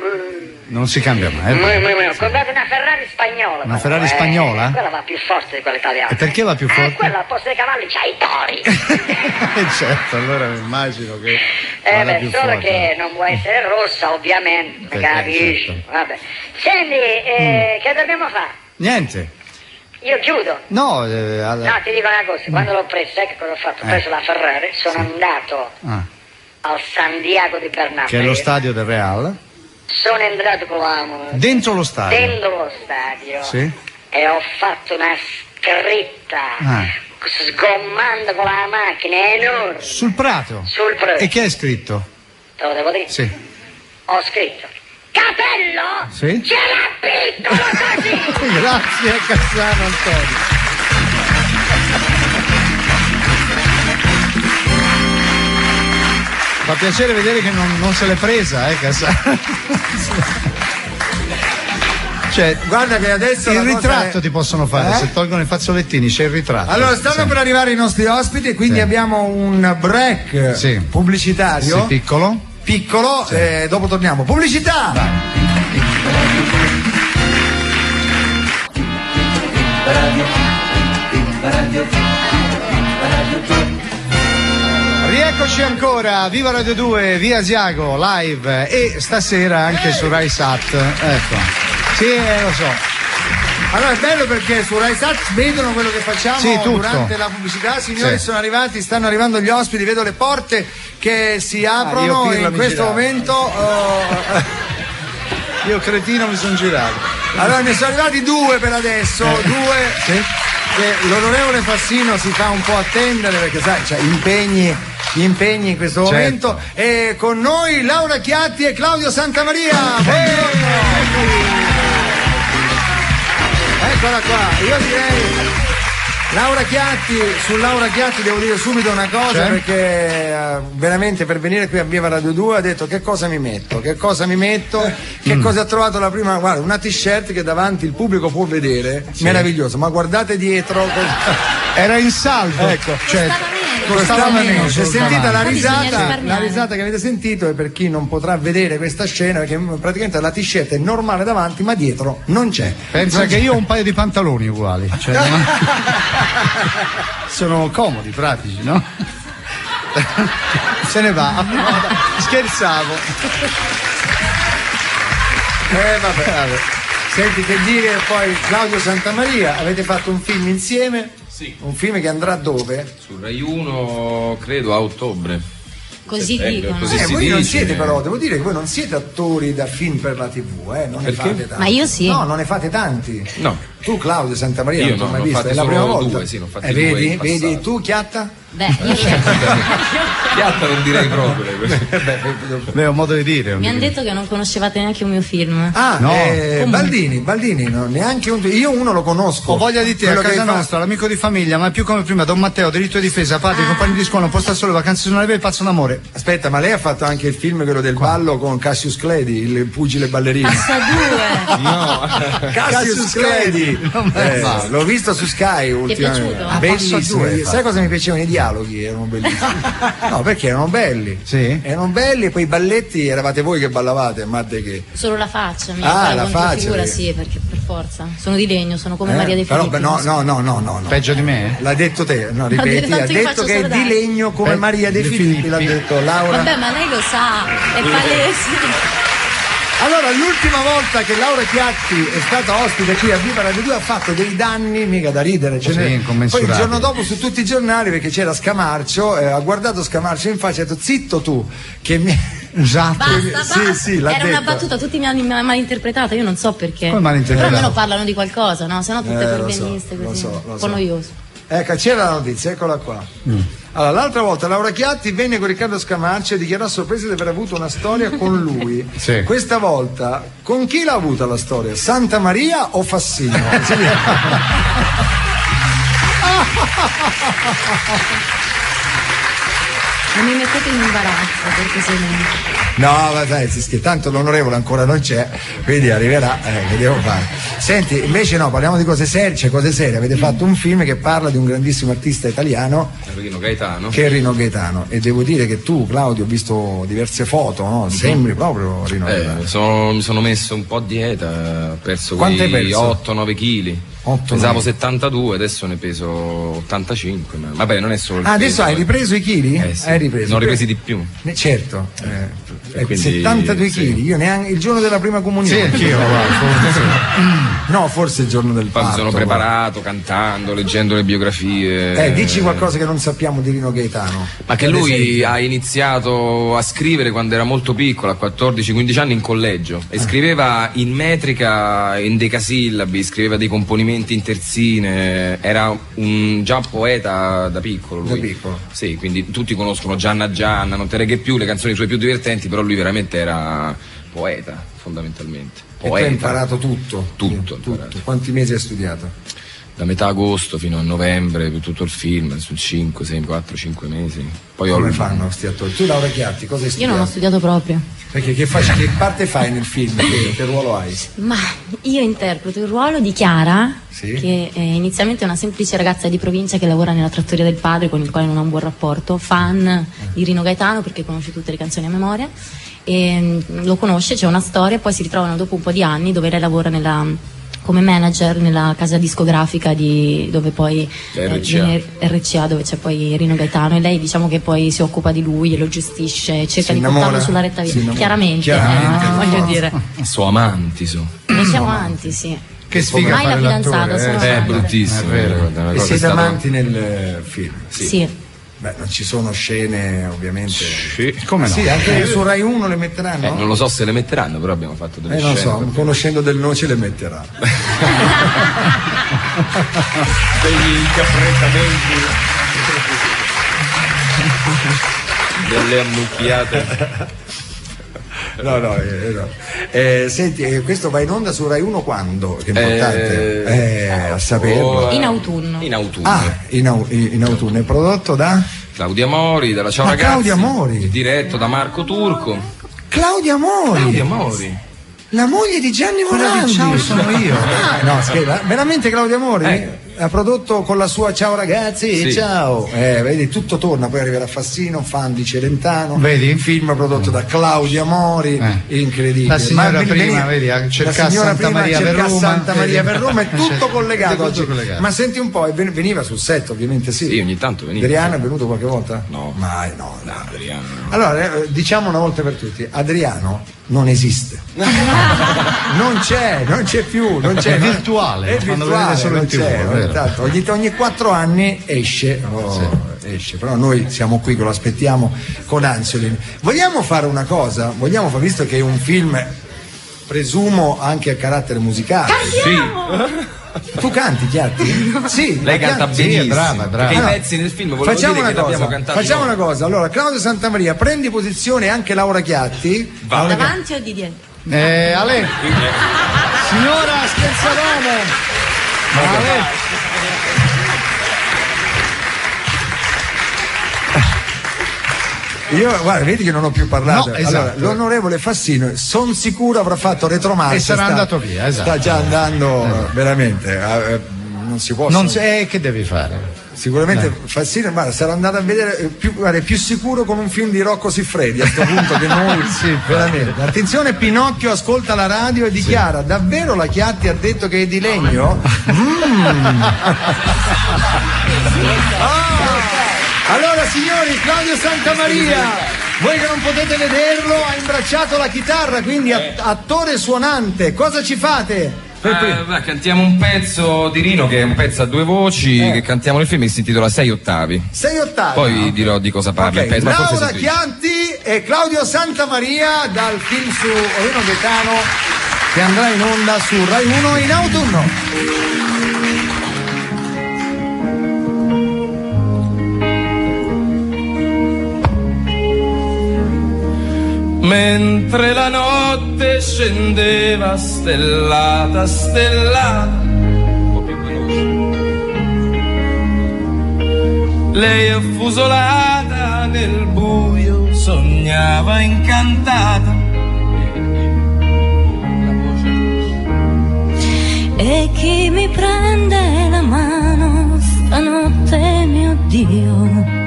Non si cambia mai. Ho comprato una Ferrari spagnola. Una Ferrari spagnola? Quella va più forte di quella italiana. E perché va più forte? Quella al posto dei cavalli c'ha i tori. Certo, allora mi immagino che più solo forte. che non può essere rossa, ovviamente, capisci? Certo. Vabbè. Senti, che dobbiamo fare? Niente. Io chiudo. No, No, ti dico una cosa, quando l'ho presa, sai che cosa ho fatto? Ho preso la Ferrari, sono andato al San Diego di Bernabéu. che è lo stadio del Real. Sono entrato con la... Dentro lo stadio? Dentro lo stadio. Sì. E ho fatto una scritta, sgommando con la macchina, enorme. Sul prato? Sul prato. E che hai scritto? Te lo devo dire? Sì. Ho scritto, capello? Sì. Ce l'ha piccolo così! Grazie a Cassano Antonio. Fa piacere vedere che non se l'è presa, Cassano. Cioè, guarda che adesso il la ritratto cosa è... ti possono fare, se tolgono i fazzolettini c'è il ritratto. Allora, stanno per arrivare i nostri ospiti e quindi abbiamo un break pubblicitario. Sì, piccolo. Sì. Dopo torniamo. Pubblicità! Rieccoci ancora, viva Radio 2, via Asiago, live e stasera anche su Rai Sat. Ecco. Sì, lo so. Allora è bello perché su Rai Sat vedono quello che facciamo durante la pubblicità. Signori, sono arrivati, stanno arrivando gli ospiti, vedo le porte che si aprono e in questo momento io cretino mi sono girato. Allora ne sono arrivati due per adesso, due che l'onorevole Fassino si fa un po' attendere perché sai, c'ha impegni in questo momento, e con noi Laura Chiatti e Claudio Santamaria. Buongiorno. Eccola qua, io direi Laura Chiatti. Su Laura Chiatti devo dire subito una cosa, perché veramente per venire qui a Viva Radio 2 ha detto che cosa mi metto, che cosa ha trovato la prima, guarda, una t-shirt che davanti il pubblico può vedere, meraviglioso, ma guardate dietro, era in saldo, ecco, costava meno. Si è sentita la risata che avete sentito, e per chi non potrà vedere questa scena, perché praticamente la t-shirt è normale davanti ma dietro non c'è. Pensa che io ho un paio di pantaloni uguali, cioè, sono comodi, pratici, no? Se ne va. Scherzavo. Vabbè. Senti, che dire, poi Claudio Santamaria, avete fatto un film insieme? Sì. Un film che andrà dove? Su Rai 1 credo a ottobre. Così dicono. Così si voi dice. non siete, però devo dire che voi non siete attori da film per la TV, non ne fate tanti. Ma io sì. No, non ne fate tanti. No. Tu Claudio Santamaria non ti ho mai visto, è la prima volta. Due, sì, ne ho fatti due in passato. Vedi, tu Chiatta? Beh, io Chiatta non direi proprio. Beh, un modo di dire. mi hanno detto che non conoscevate neanche un mio film. Ah, no. Baldini, no, neanche io uno lo conosco. Ho voglia di te, a casa nostra, l'amico di famiglia, ma più come prima, Don Matteo, diritto di difesa, padre, compagni di scuola, un posto solo, vacanze su neve e pazzo d'amore. Aspetta, ma lei ha fatto anche il film, quello del ballo con Cassius Clay, il pugile ballerino. Passa due. No. Cassius Clay. L'ho visto su Sky ultimamente. piaciuto? Bellissimo. Sai cosa mi piacevano? I dialoghi erano bellissimi. No, perché erano belli. Sì. Erano belli, e poi i balletti eravate voi che ballavate, ma te che. Solo la faccia, la faccia. Figura, sì, perché per forza. Sono di legno, sono come Maria De Filippi. Però no. Peggio di me? L'ha detto te, no, ripeti, No, ha detto che è di legno come Maria De Filippi, l'ha detto Laura. Vabbè, ma lei lo sa, è palese. Allora, l'ultima volta che Laura Chiatti è stata ospite qui a Viva Radio 2 ha fatto dei danni mica da ridere. Poi il giorno dopo su tutti i giornali, perché c'era Scamarcio, ha guardato Scamarcio in faccia e ha detto: zitto tu, che mi... Basta. Sì, l'ha era detto. una battuta, tutti mi hanno malinterpretata, io non so perché. Come malinterpretata? Però almeno parlano di qualcosa, no? Se no tutte perbeniste, così. Un po' noioso. Ecco, c'era la notizia, eccola qua. Allora, l'altra volta Laura Chiatti venne con Riccardo Scamarcio e dichiarò sorpresa di aver avuto una storia con lui. Sì. Questa volta con chi l'ha avuta la storia? Santamaria o Fassino? Non mi mettete in imbarazzo perché se No, ma dai, tanto l'onorevole ancora non c'è, quindi arriverà, che devo fare? Senti, invece no, parliamo di cose serie. Avete fatto un film che parla di un grandissimo artista italiano, Rino Gaetano. Che è Rino Gaetano, e devo dire che tu, Claudio, ho visto diverse foto, no? Sembri proprio Rino Gaetano. Mi sono messo un po' a dieta, ho perso quei 8-9 kg. Pesavo 72, adesso ne peso 85. Ma vabbè, non è solo il adesso peso, hai ripreso i chili? Sì. Hai ripreso. Ne ho ripresi di più. Certo. Quindi, 72 kg, sì. Io neanche il giorno della prima comunione. Sì, anch'io, No, forse il giorno del Poi parto. mi sono preparato, cantando, leggendo le biografie. Dici qualcosa che non sappiamo di Rino Gaetano. Ma che lui ha iniziato a scrivere quando era molto piccolo, a 14-15 anni, in collegio, e scriveva in metrica, in decasillabi, scriveva dei componimenti in terzine, era già poeta da piccolo lui. Da piccolo. Sì, quindi tutti conoscono Gianna, non te reghe più, le canzoni sue più divertenti, però lui veramente era poeta, fondamentalmente. E tu hai imparato tutto? Tutto. Quanti mesi hai studiato? Da metà agosto fino a novembre, per tutto il film, su 5, 6, 4, 5 mesi. Poi come fanno questi attori? Tu, Laura Chiatti, cosa hai studiato? io non ho studiato proprio. Perché che parte fai nel film? Che ruolo hai? Ma io interpreto il ruolo di Chiara, Sì. che è inizialmente una semplice ragazza di provincia che lavora nella trattoria del padre, con il quale non ha un buon rapporto, fan di Rino Gaetano perché conosce tutte le canzoni a memoria, e lo conosce, c'è una storia, poi si ritrovano dopo un po' di anni dove lei lavora come manager nella casa discografica dove poi RCA, dove c'è poi Rino Gaetano, e lei diciamo che poi si occupa di lui e lo gestisce, cerca di portarlo sulla retta via. Chiaramente. Voglio dire. Sono amanti, Siamo amanti, sì. Che sfiga mai la fidanzata, sono è bruttissimo. E siete amanti nel film? Sì. Beh, non ci sono scene, ovviamente. Sì. Come no? Sì, anche su Rai 1 le metteranno? Non lo so se le metteranno, però abbiamo fatto delle scene. Non so, conoscendo Del Noce le metterà. Degli incapprettamenti. Delle ammucchiate. No. Senti, questo va in onda su Rai 1 quando? Che è importante a saperlo. In autunno. In autunno. È prodotto da? Claudia Mori, dalla Ciao Ragazzi. Claudia Mori. Diretto da Marco Turco. Claudia Mori. La moglie di Gianni Morandi. Ciao, sono io. No, scherzo, veramente Claudia Mori? Ha prodotto con la sua Ciao Ragazzi, sì. Ciao. Vedi, tutto torna, poi arriverà Fassino, fan di Celentano. Vedi? Un film prodotto da Claudia Mori, incredibile. La signora prima, vedi, cerca Santa Maria per Roma, è tutto collegato oggi. Collegato. Ma senti un po', veniva sul set, ovviamente sì. Sì, ogni tanto veniva. Adriano è venuto qualche volta? No. Mai, no. Adriano. Allora, diciamo una volta per tutti, Adriano non esiste. Non c'è più, non c'è. È virtuale, Fanno vedere solo in TV. Ogni 4 anni esce, però noi siamo qui che lo aspettiamo con ansia. Vogliamo fare una cosa? Visto che è un film, presumo anche a carattere musicale. Sì. Tu canti, Chiatti? Sì. Lei canta benissimo. Sì, brava. Perché i pezzi nel film Facciamo una cosa. Allora, Claudio Santamaria, prendi posizione anche Laura Chiatti. Davanti o di dietro? Ale. Signora Scherzavamo. Io, guarda, vedi che non ho più parlato. No, esatto. Allora, l'onorevole Fassino, sono sicuro avrà fatto retromarcia. E sarà andato via, esatto. Sta già andando veramente. Non si può. Che devi fare? Sicuramente Fassino, guarda, sarà andato a vedere più sicuro con un film di Rocco Siffredi a sto punto che noi. Sì, veramente. Attenzione, Pinocchio ascolta la radio e dichiara: davvero la Chiatti ha detto che è di legno? Allora signori, Claudio Santamaria, voi che non potete vederlo, ha imbracciato la chitarra, quindi attore suonante. Cosa ci fate? Cantiamo un pezzo di Rino che è un pezzo a 2 voci che cantiamo nel film, che si intitola 6 ottavi. 6 ottavi. Poi dirò di cosa parla il pezzo. Laura Chiatti e Claudio Santamaria dal film su Rino Gaetano che andrà in onda su Rai 1 in autunno. Mentre la notte scendeva stellata, stellata, un po' più veloce, Lei affusolata nel buio sognava incantata. E chi mi prende la mano stanotte, mio Dio?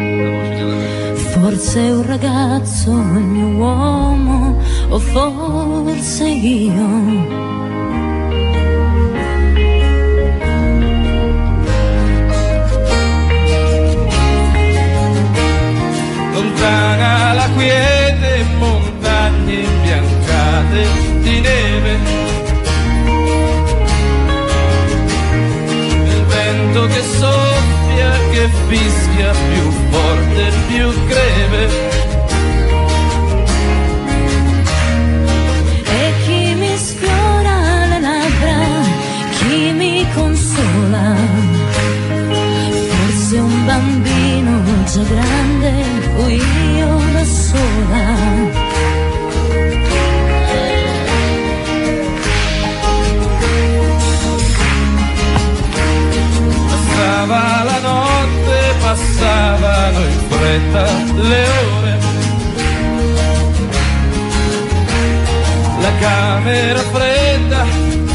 Forse un ragazzo, il mio uomo, o forse io. Lontana la quiete, montagne imbiancate di neve, il vento che soffia, che fischia più forte, più greve. E chi mi sfiora le labbra, chi mi consola, forse un bambino già grande o io da sola. Passava la notte, passavano in fretta le ore, la camera fredda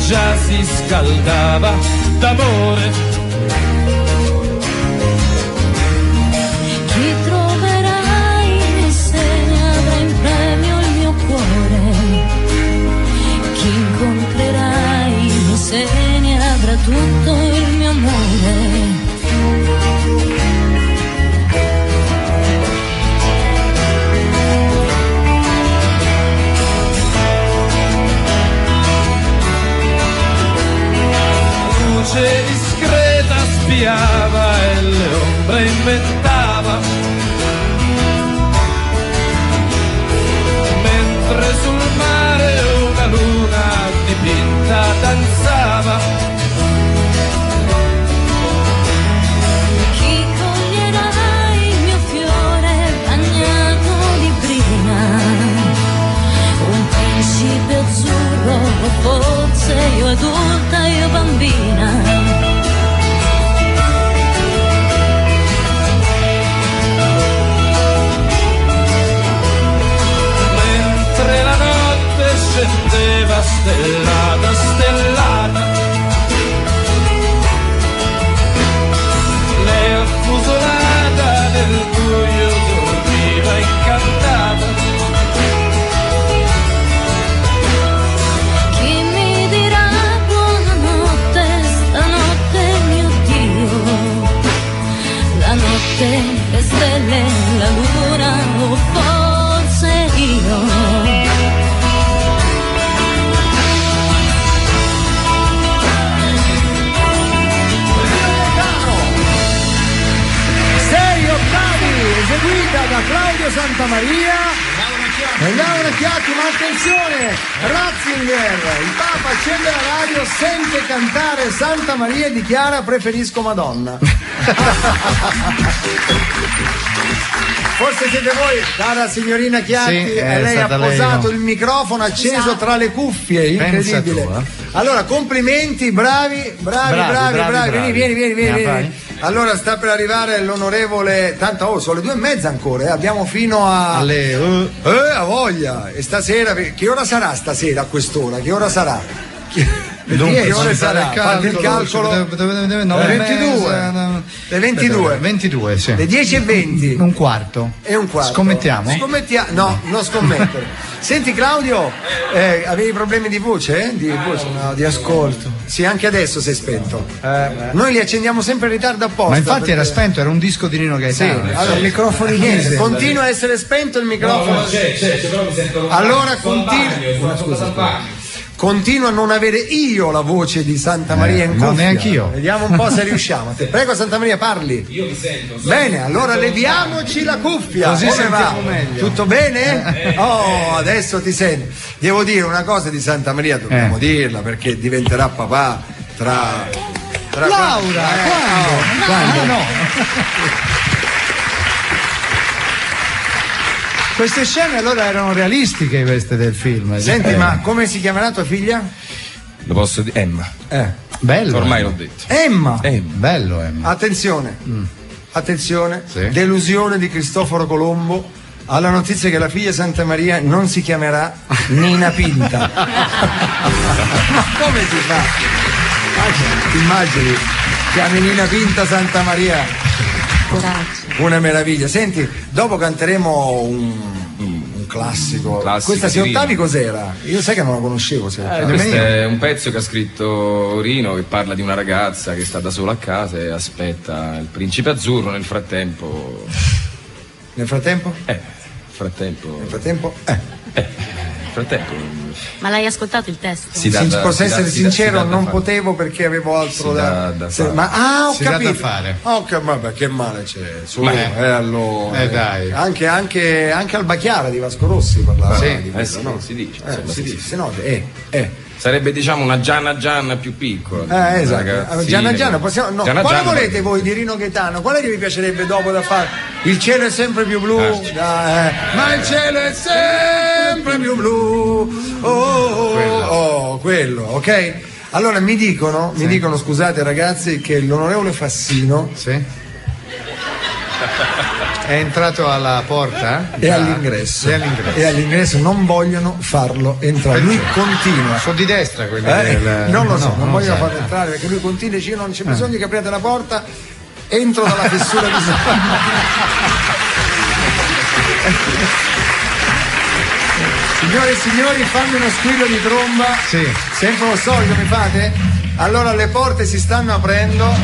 già si scaldava d'amore. Chi troverai se ne avrà in premio il mio cuore, chi incontrerai se ne avrà tutto il mio amore. Luce discreta spiava e le ombre inventava, mentre sul mare una luna dipinta danzava. Chi coglierà il mio fiore bagnato di brina, un principe azzurro, forse io adulta, io bambina. Scendeva stellata, stellata, lei affusolata nel buio dormiva incantata. Chi mi dirà buonanotte stanotte, mio Dio? La notte, le stelle, la luna o forse io? Eseguita da Claudio Santamaria e Laura Chiatti, ma attenzione, Ratzinger, il Papa accende la radio, sente cantare Santamaria e dichiara: preferisco Madonna. Forse siete voi, cara signorina Chiatti, sì, e lei ha posato lei, il microfono acceso tra le cuffie, incredibile. Allora, complimenti, bravi. Vieni. Allora sta per arrivare l'onorevole, tanto sono le 2:30 ancora, abbiamo fino a... a voglia, e stasera, che ora sarà stasera a quest'ora? Che ora sarà? Dunque, che ore sarà? Fate il calcolo. Le 22, sì. Le 10:20. Un quarto. Scommettiamo? No, non scommettere. Senti Claudio, avevi problemi di voce? No, di ascolto. Sì, anche adesso sei spento. Noi li accendiamo sempre in ritardo apposta. Ma infatti era spento, era un dico di Rino Gaetano. Sì, allora il microfono niente, continua a essere spento il microfono. No, c'è, però mi sento. Allora continuo a non avere io la voce di Santamaria in cuffia. No, neanche io. Vediamo un po' se riusciamo. Prego Santamaria, parli. Io mi sento. Bene, allora leviamoci la cuffia. Così come sentiamo va? meglio. Tutto bene? Oh, adesso ti sento. Devo dire una cosa di Santamaria, dobbiamo dirla, perché diventerà papà tra Laura, quando? No. Queste scene allora erano realistiche, queste del film. Senti, ma come si chiamerà tua figlia? Lo posso dire? Emma. Bello. Ormai l'ho detto. Emma. Bello, Emma. Attenzione. attenzione, delusione di Cristoforo Colombo alla notizia che la figlia Santa Maria non si chiamerà Nina Pinta. Ma come si fa? Immagini, chiami Nina Pinta Santa Maria. Coraggio. Una meraviglia. Senti, dopo canteremo un classico. Questa Se ottavi cos'era? Io sai che non la conoscevo. Questo è un pezzo che ha scritto Rino, che parla di una ragazza che sta da sola a casa e aspetta il principe azzurro. Nel frattempo. Nel frattempo? Ma l'hai ascoltato il testo? Posso essere sincero, non potevo perché avevo altro da fare. Ma ho capito. Vabbè, che male c'è. Dai. Anche al Bacchiara di Vasco Rossi parlava di questo, no? Si dice. Si dice. Sarebbe diciamo una Gianna più piccola. Esatto. Gianna possiamo. No. Quale volete voi di Rino Gaetano? Quale che vi piacerebbe dopo da fare? Il cielo è sempre più blu. Ma il cielo è sempre più blu. Quello, ok? Allora mi dicono, scusate ragazzi, che l'onorevole Fassino è entrato alla porta e all'ingresso non vogliono farlo entrare. Lui continua. Sono di destra quelli non lo so, non vogliono farlo entrare perché lui continua e dice: non c'è bisogno che apriate la porta, entro dalla fessura di Signore e signori, fammi uno squillo di tromba. Sempre lo solito mi fate? Allora le porte si stanno aprendo.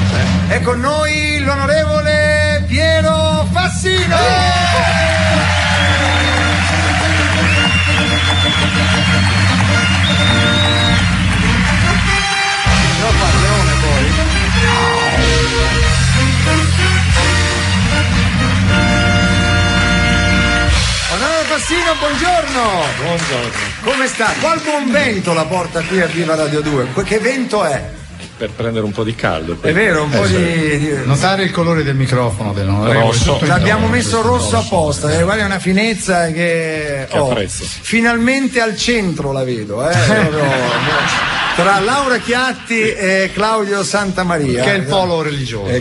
È con noi l'onorevole Piero Fassino. Leone poi. Onorevole Fassino, buongiorno. Come sta? Qual buon vento la porta qui a Viva Radio 2? Che vento è? Per prendere un po' di caldo. È vero, un po' di. Notare il colore del microfono rosso. L'abbiamo messo rosso apposta, guarda, è una finezza che apprezzo. Finalmente al centro la vedo, tra Laura Chiatti e Claudio Santamaria. Che è il polo religioso.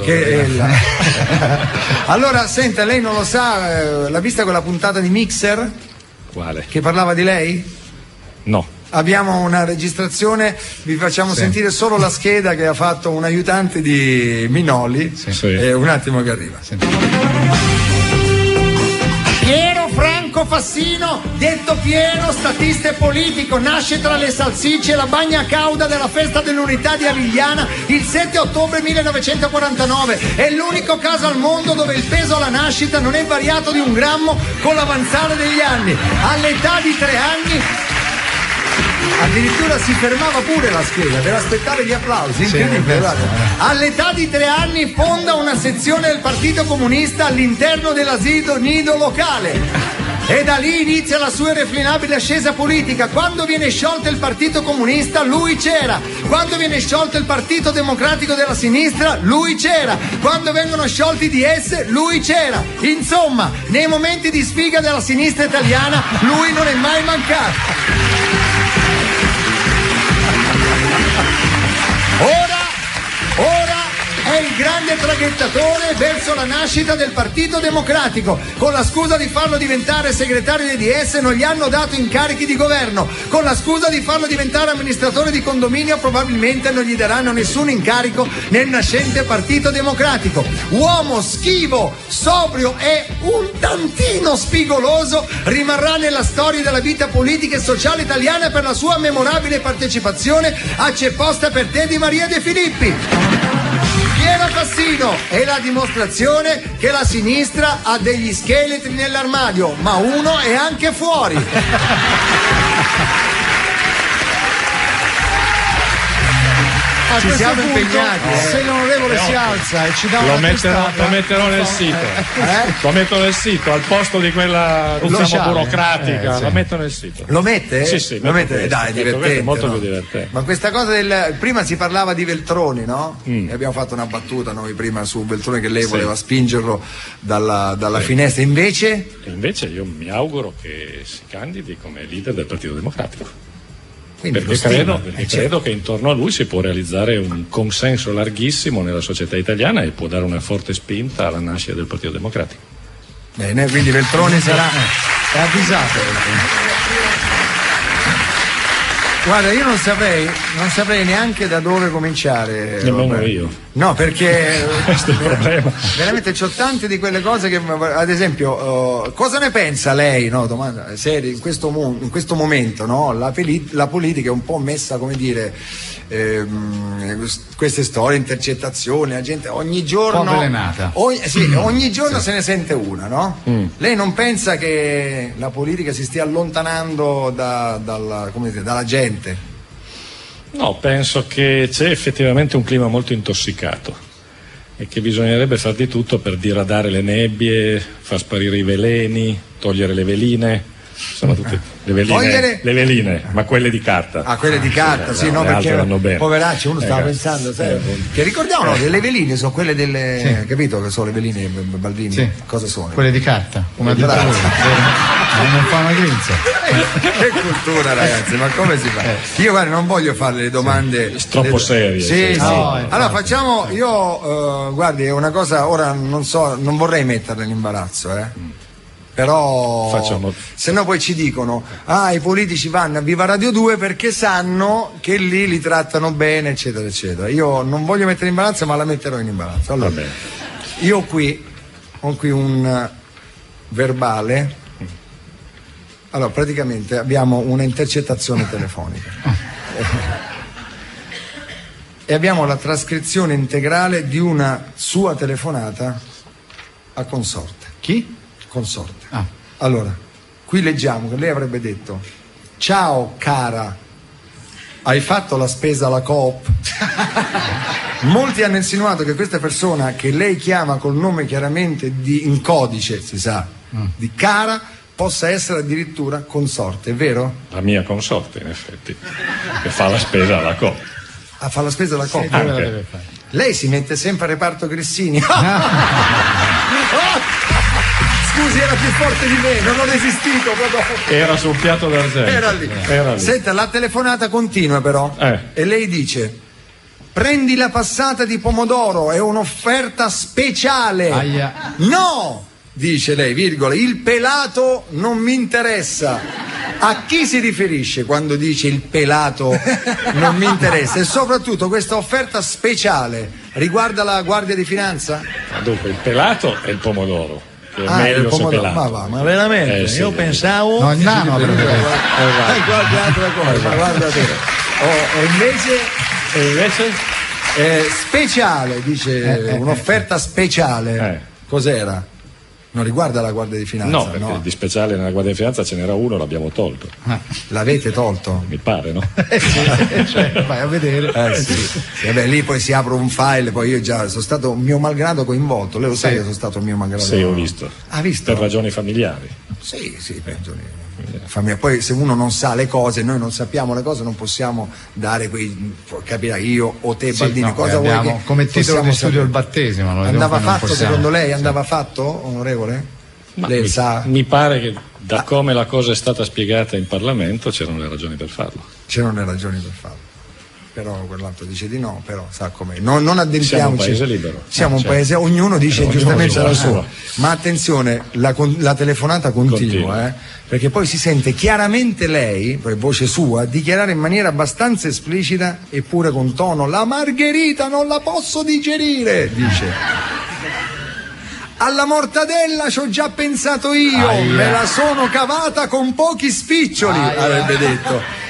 Allora, senta, lei non lo sa, l'ha vista quella puntata di Mixer? Quale? Che parlava di lei? No. Abbiamo una registrazione, vi facciamo sentire solo la scheda che ha fatto un aiutante di Minoli. Un attimo che arriva. Piero Franco Fassino, detto Piero, statista e politico, nasce tra le salsicce e la bagna cauda della festa dell'unità di Avigliana il 7 ottobre 1949. È l'unico caso al mondo dove il peso alla nascita non è variato di 1 grammo con l'avanzare degli anni. All'età di 3 anni addirittura si fermava pure la scheda per aspettare gli applausi, incredibile. All'età di 3 anni fonda una sezione del Partito Comunista all'interno dell'asilo nido locale e da lì inizia la sua irrefrenabile ascesa politica. Quando viene sciolto il Partito Comunista lui c'era, quando viene sciolto il Partito Democratico della Sinistra lui c'era, quando vengono sciolti i DS lui c'era. Insomma, nei momenti di sfiga della sinistra italiana lui non è mai mancato. Ora è il grande traghettatore verso la nascita del Partito Democratico. Con la scusa di farlo diventare segretario di DS non gli hanno dato incarichi di governo. Con la scusa di farlo diventare amministratore di condominio probabilmente non gli daranno nessun incarico nel nascente Partito Democratico. Uomo schivo, sobrio e un tantino spigoloso, rimarrà nella storia della vita politica e sociale italiana per la sua memorabile partecipazione a C'è posta per te di Maria De Filippi. Piero Fassino è la dimostrazione che la sinistra ha degli scheletri nell'armadio, ma uno è anche fuori. Ci siamo impegnati. Se l'onorevole si alza e ci dà lo metterò nel sito. Lo metto nel sito al posto di quella burocratica. Lo metto nel sito. Lo mette? Sì. Lo mette. Dai, è divertente. Molto più divertente. Ma questa cosa prima si parlava di Veltroni, no? E abbiamo fatto una battuta noi prima su Veltroni che lei voleva spingerlo dalla finestra. Invece io mi auguro che si candidi come leader del Partito Democratico. Perché credo che intorno a lui si può realizzare un consenso larghissimo nella società italiana e può dare una forte spinta alla nascita del Partito Democratico. Bene, quindi Veltroni sarà avvisato. Guarda, io non saprei neanche da dove cominciare. Nemmeno io. No, perché questo è il problema. Veramente c'ho tante di quelle cose che, ad esempio, cosa ne pensa lei, no? Domanda seria, in questo momento, no? La politica è un po' messa, come dire, queste storie, intercettazioni, la gente ogni giorno. Un po' avvelenata. Ogni giorno se ne sente una, no? Lei non pensa che la politica si stia allontanando dalla gente? No, penso che c'è effettivamente un clima molto intossicato e che bisognerebbe far di tutto per diradare le nebbie, far sparire i veleni, togliere le veline. Sono tutte le veline, ma quelle di carta. Ah, quelle di carta, sì, no, perché poveracci, uno stava pensando, che ricordiamo, le veline sono quelle delle, capito che sono le veline, Baldini? Sì. Cosa sono? Quelle di carta, una di carta. Non fa una grinza. Che cultura, ragazzi, ma come si fa? Io guarda, non voglio fare le domande troppo serie. Sì. Allora facciamo, io guardi, è una cosa, ora non so, non vorrei metterla in imbarazzo, però se no poi ci dicono i politici vanno a Viva Radio 2 perché sanno che lì li trattano bene, eccetera eccetera. Io non voglio mettere in imbarazzo, ma la metterò in imbarazzo. Allora, io ho qui un verbale. Allora praticamente abbiamo una intercettazione telefonica e abbiamo la trascrizione integrale di una sua telefonata a consorte. Chi? Consorte. Allora, qui leggiamo che lei avrebbe detto: ciao cara, hai fatto la spesa alla Coop? Molti hanno insinuato che questa persona, che lei chiama col nome chiaramente in codice, si sa, di cara, possa essere addirittura consorte, è vero? La mia consorte, in effetti, che fa la spesa alla Coop. Fa la spesa alla Coop? Lei si mette sempre a reparto Grissini. Scusi, era più forte di me, non ho resistito proprio. Era sul piatto d'argento. Era lì. Senta, la telefonata continua però. E lei dice: prendi la passata di pomodoro, è un'offerta speciale. Aia. No, dice lei, virgola, il pelato non mi interessa. A chi si riferisce quando dice il pelato non mi interessa? E soprattutto questa offerta speciale riguarda la Guardia di Finanza? Dunque, il pelato è il pomodoro. Il pomodoro. Ma veramente? Io pensavo. No, il nano qualche altra cosa, guarda te. E invece? Speciale, dice un'offerta speciale. Cos'era? Non riguarda la Guardia di Finanza? No, perché di speciale nella Guardia di Finanza ce n'era uno, l'abbiamo tolto. L'avete tolto? Mi pare, no? Vai a vedere. Lì poi si apre un file, poi io già sono stato mio malgrado coinvolto. Lei lo sa che sono stato mio malgrado? Sì, ho visto. Ha visto? Per ragioni familiari. Sì, per ragioni familiari. Poi se uno non sa le cose, noi non sappiamo le cose, non possiamo dare capirai, io o te, Baldini, cosa vuoi che come titolo di studio il battesimo. Andava fatto secondo lei? Andava fatto, onorevole? Lei sa? Mi pare che da come la cosa è stata spiegata in Parlamento c'erano le ragioni per farlo. C'erano le ragioni per farlo. Però quell'altro dice di no, però sa com'è. Non addentriamoci. Siamo un paese libero. Siamo un paese, ognuno dice giustamente la sua. Ma attenzione, la telefonata continua. Perché poi si sente chiaramente lei, per voce sua, dichiarare in maniera abbastanza esplicita, eppure con tono: la margherita non la posso digerire, dice. Alla mortadella ci ho già pensato io, me la sono cavata con pochi spiccioli, avrebbe detto.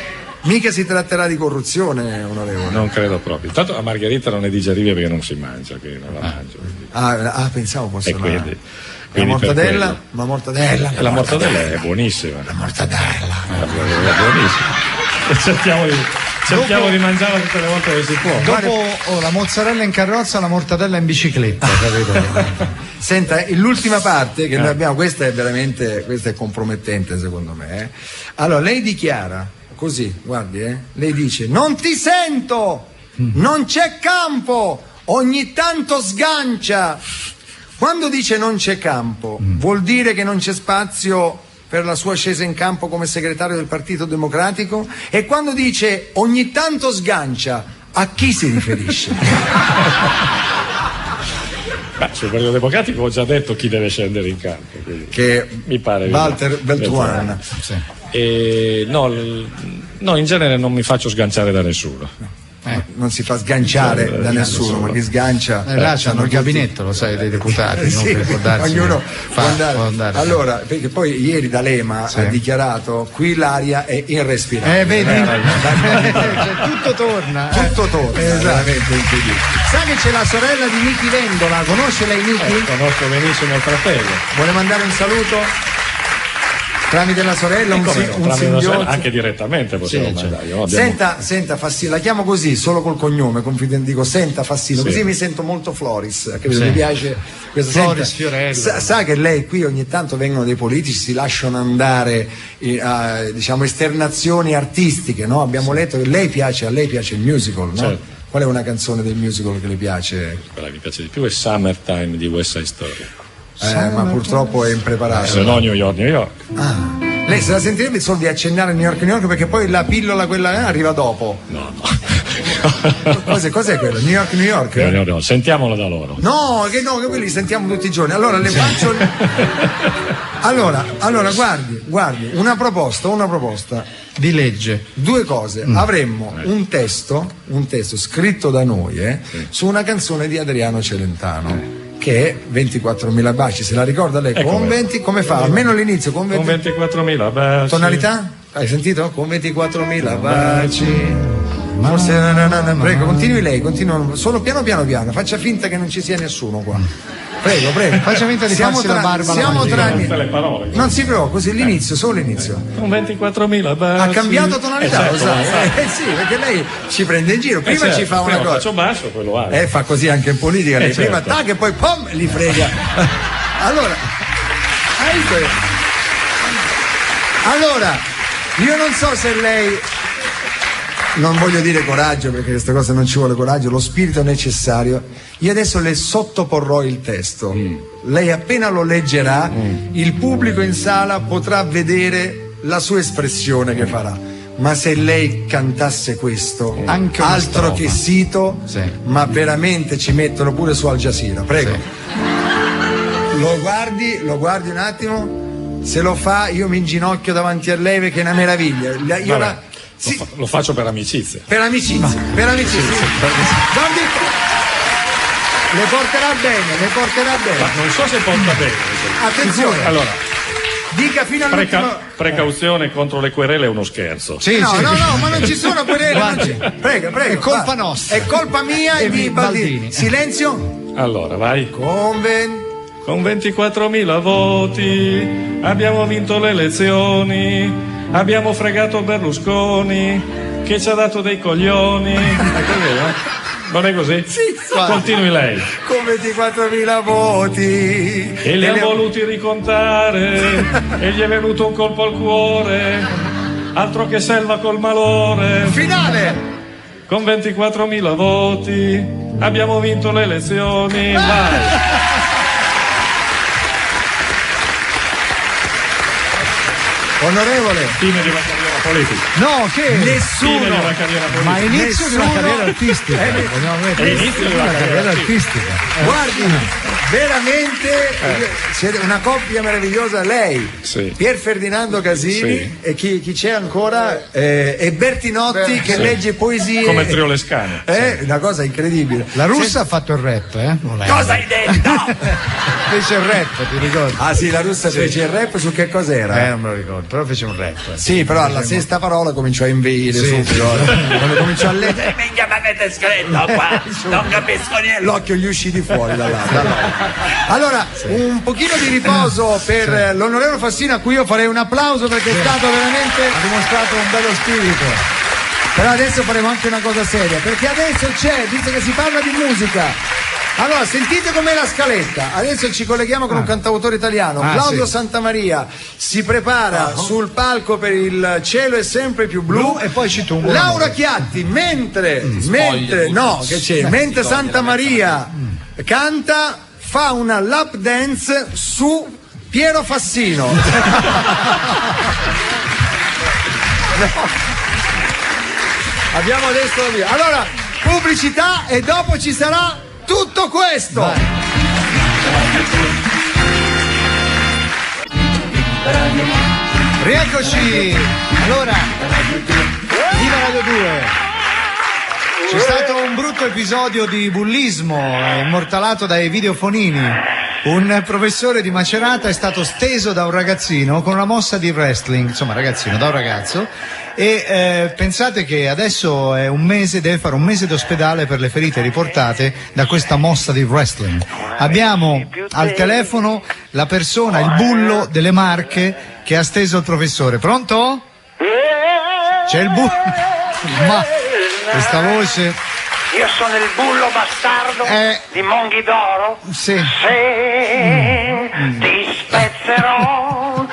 Mica si tratterà di corruzione, onorevole. Non credo proprio. Intanto la margherita non è digeribile perché non si mangia, quindi non la mangio. Pensavo fosse la mortadella. La mortadella è buonissima. La mortadella è buonissima. Cerchiamo di mangiarla tutte le volte che si può. Dopo la mozzarella in carrozza, la mortadella in bicicletta. Senta, l'ultima parte che noi abbiamo, questa è compromettente secondo me. Allora, lei dichiara così, guardi, lei dice: non ti sento, non c'è campo, ogni tanto sgancia. Quando dice non c'è campo, vuol dire che non c'è spazio per la sua scesa in campo come segretario del Partito Democratico? E quando dice ogni tanto sgancia, a chi si riferisce? Beh, sul Partito Democratico ho già detto chi deve scendere in campo, che mi pare Walter Veltruan. No, in genere non mi faccio sganciare da nessuno. Non si fa sganciare da nessuno, ma chi sgancia lasciano il gabinetto, lo sai, dei deputati, sì, non può darsi, ognuno può andare. Allora, perché poi ieri D'Alema ha dichiarato qui l'aria è irrespirabile. Vedi? Cioè, tutto torna. Veramente incredibile. Sa che c'è la sorella di Nichi Vendola, conosce lei Nichi? Conosco benissimo il fratello. Vuole mandare un saluto? Tramite la sorella, un simbiotico. Anche direttamente possiamo mandare. Senta Fassino, la chiamo così, solo col cognome, dico senta Fassino, così mi sento molto Floris, che mi piace questo. Floris Fiorello. Sa che lei qui ogni tanto vengono dei politici, si lasciano andare a esternazioni artistiche, no? Abbiamo letto che a lei piace il musical, no? Certo. Qual è una canzone del musical che le piace? Quella che mi piace di più è Summertime di West Side Story. Ma purtroppo è impreparato. Se no New York. Lei se la sentirebbe solo di accennare New York perché poi la pillola quella arriva dopo. No. Cos'è quello? New York? No, sentiamola da loro. No, che quelli sentiamo tutti i giorni. Allora le faccio. Allora, guardi, una proposta di legge. Due cose. Avremmo un testo scritto da noi su una canzone di Adriano Celentano. Che è 24.000 baci, se la ricorda lei? Come fa? Almeno all'inizio con 24.000 baci. Tonalità? Hai sentito? Con 24.000 baci. Forse prego, continui lei, solo piano, faccia finta che non ci sia nessuno qua. Prego. Faccia finta di farsi la barba. Siamo tra le parole. Non si preoccupi, così l'inizio, solo l'inizio. Con 24.000 baci. Ha cambiato tonalità, lo sai? Sì, perché lei ci prende in giro. Prima ci fa una cosa. Faccio basso, quello alto. Fa così anche in politica. Prima tac e poi pom li frega. Allora, io non so se lei. Non voglio dire coraggio perché questa cosa non ci vuole coraggio, lo spirito necessario. Io adesso le sottoporrò il testo. Lei appena lo leggerà, il pubblico in sala potrà vedere la sua espressione che farà. Ma se lei cantasse questo, anche altro che sito, ma veramente ci mettono pure su Al Jazeera. Prego. Lo guardi un attimo. Se lo fa io mi inginocchio davanti a lei perché è una meraviglia. Lo faccio per amicizia. Per amicizia. Le porterà bene. Ma non so se porta bene. Attenzione. Allora, dica fino all'ultimo. Precauzione contro le querele è uno scherzo. No, ma non ci sono querele. Prego. È colpa nostra. È colpa mia e di Baldini. Silenzio. Allora, vai. Con 24.000 voti abbiamo vinto le elezioni. Abbiamo fregato Berlusconi che ci ha dato dei coglioni. Non è così? Sì, continui lei. Con 24.000 voti. E li ha voluti ricontare e gli è venuto un colpo al cuore. Altro che selva col malore. Finale. Con 24.000 voti abbiamo vinto le elezioni. Vai. Onorevole, fine di una carriera politica. No, che nessuno. Fine di una carriera politica. Ma inizio di una carriera artistica. Inizio di una carriera artistica. Guardi, veramente una coppia meravigliosa, lei, Pier Ferdinando Casini e chi c'è ancora? E Bertinotti che legge poesie. Come Trio Lescano. Una cosa incredibile. La russa ha fatto il rap, Cosa hai detto? Fece il rap, ti ricordi? Ah sì, la russa fece il rap su che cos'era? Non me lo ricordo, però fece un rap. Sì, però alla sesta parola cominciò a inveire subito. Quando cominciò a leggere, minchia, ma avete scritto qua? Non capisco niente. L'occhio gli uscì di fuori da là. Allora, un pochino di riposo per l'onorevole Fassino, a cui io farei un applauso perché è stato veramente, ha dimostrato un bello spirito. Però adesso faremo anche una cosa seria, perché adesso c'è, visto che si parla di musica. Allora, sentite com'è la scaletta. Adesso ci colleghiamo con un cantautore italiano, Claudio Santamaria. Si prepara sul palco per Il cielo è sempre più blu. E poi ci tumbo. Laura Chiatti, mentre Santamaria canta, fa una lap dance su Piero Fassino. Abbiamo adesso via. Allora, pubblicità e dopo ci sarà tutto questo. Vai. Rieccoci. Allora, viva Radio 2. C'è stato un brutto episodio di bullismo immortalato dai videofonini. Un professore di Macerata è stato steso da un ragazzino con una mossa di wrestling, insomma ragazzino, da un ragazzo, e pensate che adesso è un mese, deve fare un mese d'ospedale per le ferite riportate da questa mossa di wrestling. Abbiamo al telefono la persona, il bullo delle Marche che ha steso il professore. Pronto? C'è il bullo? Ma questa voce... Io sono il bullo bastardo di Monghidoro. Sì. Se ti spezzerò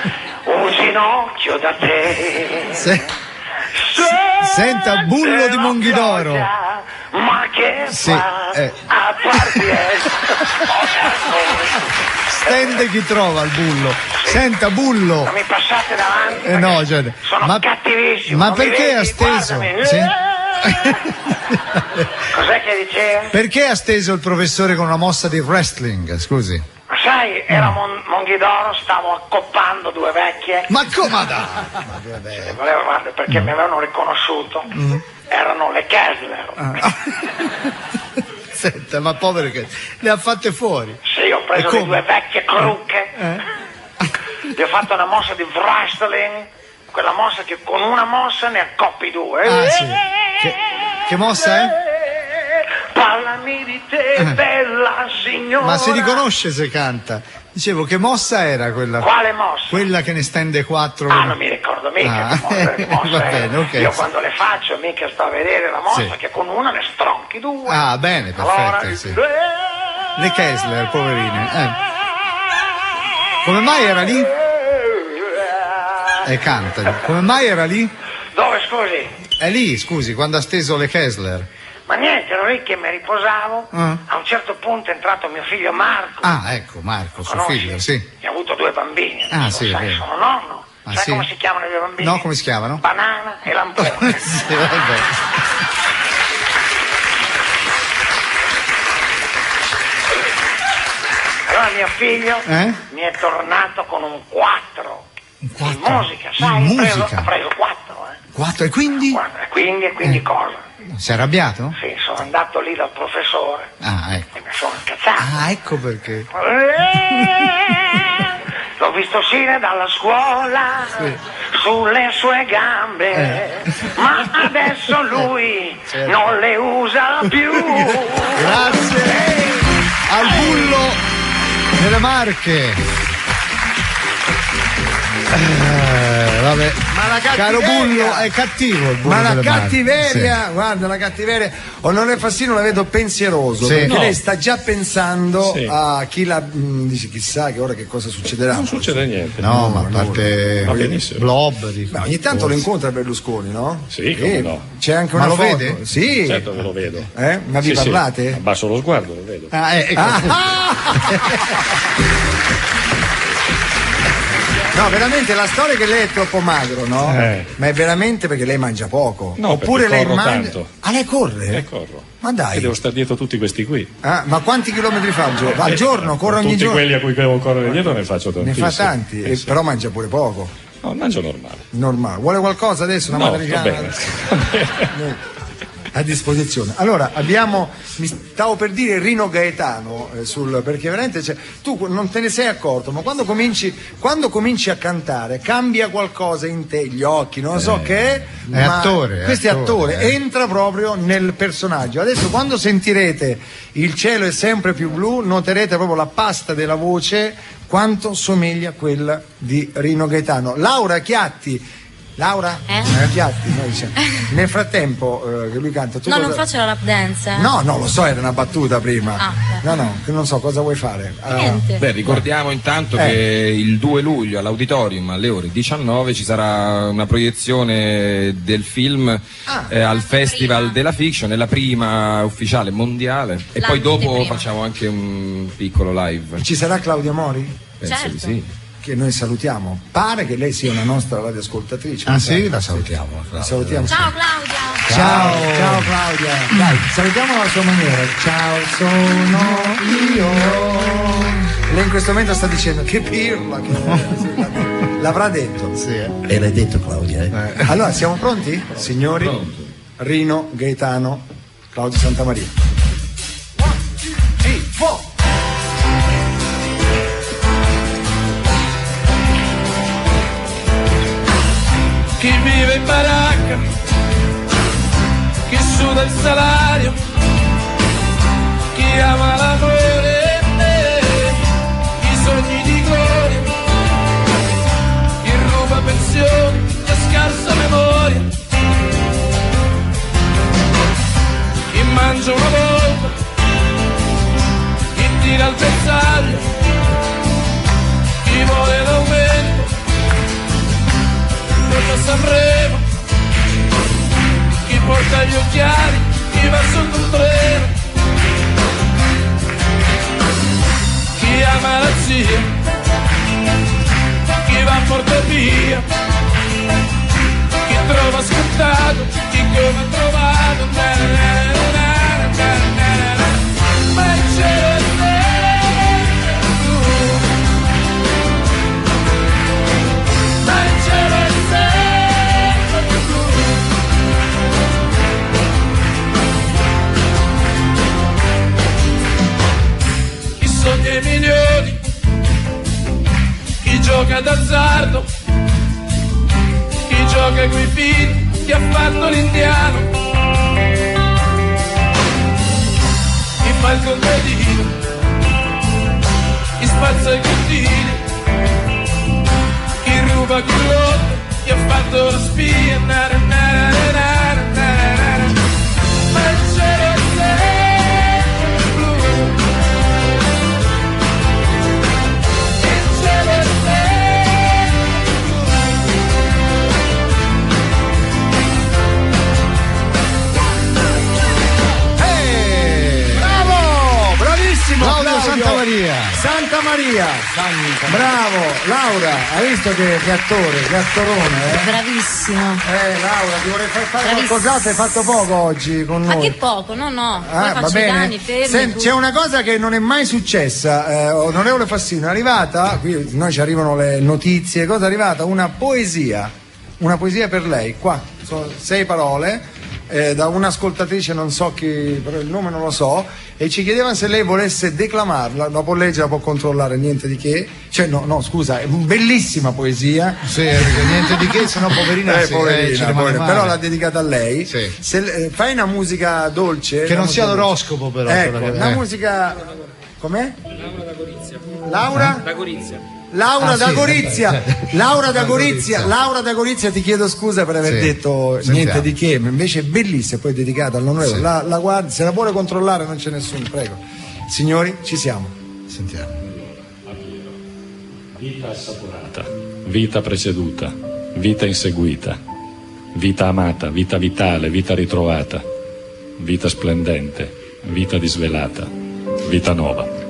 un ginocchio da te. Senta, bullo di Monghidoro. Ma che fa a stende chi trova il bullo. Senta, bullo. Ma mi passate davanti? No, cioè, sono cattivissimo. Ma perché ha steso? Cos'è che diceva? Perché ha steso il professore con una mossa di wrestling? Scusi. Ma sai, era Monghidoro, stavo accoppando due vecchie. Ma come da? Guarda, perché mi avevano riconosciuto. Erano le Kessler. Senta, ma povere che le ha fatte fuori. Sì, ho preso le due vecchie crucche. Gli ho fatto una mossa di wrestling. Quella mossa che con una mossa ne accoppi due. Ah, sì. Che mossa è? Parlami di te, bella signora. Ma si riconosce se canta. Dicevo, che mossa era quella? Quale mossa? Quella che ne stende 4. Ah, non mi ricordo mica. Va bene, ok. Io quando le faccio mica sto a vedere la mossa che con una ne stronchi due. Ah, bene, perfetto. Allora, sì. Le Kessler, poverine. Come mai era lì? Canta. Come mai era lì? Dove, scusi? È lì, scusi, quando ha steso le Kessler. Ma niente, ero lì che mi riposavo. A un certo punto è entrato mio figlio Marco. Ah, ecco, Marco, suo figlio, sì. Che ha avuto due bambini. Ah, sì, sai, sono nonno. Sai come si chiamano i due bambini? No, come si chiamano? Banana e Lampone. Sì, vabbè. Allora mio figlio mi è tornato con un 4. In musica, sai? Ha preso 4. 4 e quindi? E quindi cosa? Si è arrabbiato? Sì, sono andato lì dal professore. Ah, ecco. E mi sono incazzato. Ah, ecco perché. L'ho visto uscire dalla scuola sulle sue gambe, ma adesso lui non le usa più. Grazie al bullo delle Marche. Vabbè. Caro bullo, è cattivo il bullo. Ma la cattiveria, guarda la cattiveria. Onorevole Fassino la vedo pensieroso, perché lei sta già pensando a chi la dice chissà che ora che cosa succederà. Non succede niente. No, ma a parte Blob. Ogni tanto lo incontra Berlusconi, no? Sì, come no. C'è anche una lo foto. vede? Sì. Certo che lo vedo. Ma vi parlate? Sì. Abbasso lo sguardo, lo vedo. No, veramente la storia è che lei è troppo magro, no? Ma è veramente perché lei mangia poco. No, oppure lei mangia. Tanto. Ah, lei corre? Corro. Ma dai. E devo stare dietro tutti questi qui. Ah, ma quanti chilometri fa al giorno? Al giorno? Corre ogni giorno? Tutti quelli a cui devo correre dietro ne faccio tantissimi. Ne fa tanti, però mangia pure poco. No, mangio normale. Normale. Vuole qualcosa adesso? Una matriciana? Va bene. A disposizione. Allora, mi stavo per dire Rino Gaetano perché veramente tu non te ne sei accorto, ma quando cominci a cantare cambia qualcosa in te, gli occhi, non so che è, ma attore. Questo è attore, entra proprio nel personaggio. Adesso quando sentirete Il cielo è sempre più blu, noterete proprio la pasta della voce quanto somiglia a quella di Rino Gaetano. Laura Chiatti. Chiatti, nel frattempo che lui canta tu non faccio la lap dance. No, lo so, era una battuta prima. No, non so cosa vuoi fare. Niente. Ricordiamo intanto che il 2 luglio all'Auditorium alle ore 19 ci sarà una proiezione del film al Festival della Fiction, è la prima ufficiale mondiale e poi dopo facciamo anche un piccolo live. Ci sarà Claudia Mori? Penso di sì. che noi salutiamo. Pare che lei sia una nostra radioascoltatrice. Ah sì? La salutiamo. La salutiamo. Ciao Claudia. Ciao Claudia. Dai, salutiamola alla sua maniera. Ciao, sono io. Lei in questo momento sta dicendo che pirla, l'avrà detto. Sì. E l'hai detto Claudia. Allora, siamo pronti? Signori? Pronto. Rino Gaetano, Claudio Santamaria. 1, 2, 3, 4. Chi vive in baracca, chi suda il salario, chi ama l'amore, i sogni di gloria, chi ruba pensioni e scarsa memoria, chi mangia una volta, chi tira il bersaglio, chi vuole l'aumento da Sanremo, chi porta gli occhiali, chi va sotto un treno, chi ama la zia, chi va a Porta Pia, chi trova scontato, chi come ha trovato, ma il cielo è sempre blu, ma il cielo è sempre blu. Chi sogna i milioni, chi gioca d'azzardo, chi gioca coi figli, chi ha fatto l'indiano, chi fa il contadino, chi spazza i cortili, chi ruba, chi lotta, chi ha fatto la spia, ma il cielo è sempre blu, il cielo è sempre Hey! Bravo! Bravissimo! Claudio Santamaria. Santamaria! Bravo! Laura, hai visto che attore, che attorone, Bravissimo. Laura, ti vorrei fare qualcos'altro, hai fatto poco oggi con noi. Ma che poco? No. Poi Va faccio i bene. danni, fermi. C'è una cosa che non è mai successa, onorevole Fassino, è arrivata, qui noi ci arrivano le notizie, cosa è arrivata? Una poesia per lei, qua, sono 6 parole, da un'ascoltatrice, non so chi, però il nome non lo so, e ci chiedevano se lei volesse declamarla, dopo leggerla può controllare, niente di che, cioè no scusa, è bellissima poesia. Sì, perché niente di che, sennò poverina, però l'ha dedicata a lei. Sì. Se, fai una musica dolce. Che non sia l'oroscopo però. Ecco, una musica. Com'è? Laura da Gorizia. Laura? Da Gorizia. Laura da sì. Gorizia, Laura da Gorizia, ti chiedo scusa per aver detto niente di che, ma invece è bellissima, poi è dedicata all'onorevole. La guardi, se la vuole controllare non c'è nessuno, prego. Signori, ci siamo. Sentiamo. Vita assaporata, vita preceduta, vita inseguita, vita amata, vita vitale, vita ritrovata, vita splendente, vita disvelata, vita nuova.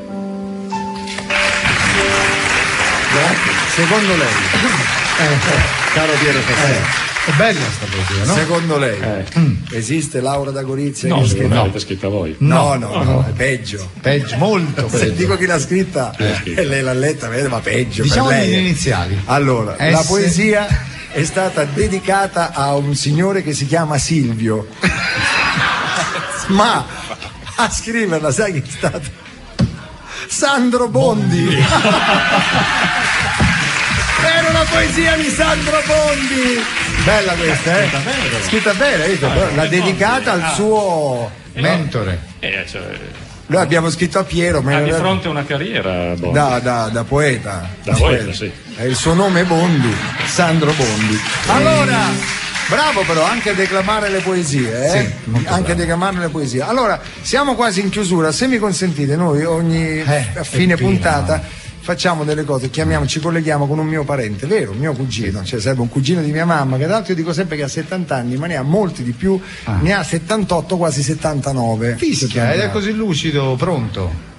Secondo lei, caro Piero Fassino, è bella sta poesia, no? Secondo lei esiste Laura da Gorizia? No, l'avete scritta voi. No, è peggio, molto peggio. Se dico chi l'ha scritta e lei l'ha letta, vede, ma peggio. Diciamo per lei. le iniziali. Allora, la poesia è stata dedicata a un signore che si chiama Silvio, ma a scriverla, sai chi è stato? Sandro Bondi. Era una poesia di Sandro Bondi. Bella questa, scritta bene, visto? L'ha dedicata al suo mentore. Noi abbiamo scritto a Piero, ma di fronte a una carriera Bondi. Da poeta. Da poeta, sì. Il suo nome è Bondi, Sandro Bondi. Allora, bravo però anche a declamare le poesie, Sì, anche a declamare le poesie. Allora, siamo quasi in chiusura, se mi consentite, noi ogni a fine puntata facciamo delle cose, ci colleghiamo con un mio parente, vero, mio cugino, cioè sarebbe un cugino di mia mamma, che tra l'altro io dico sempre che ha 70 anni, ma ne ha molti di più, ne ha 78, quasi 79. Fischia, ed è così lucido, pronto.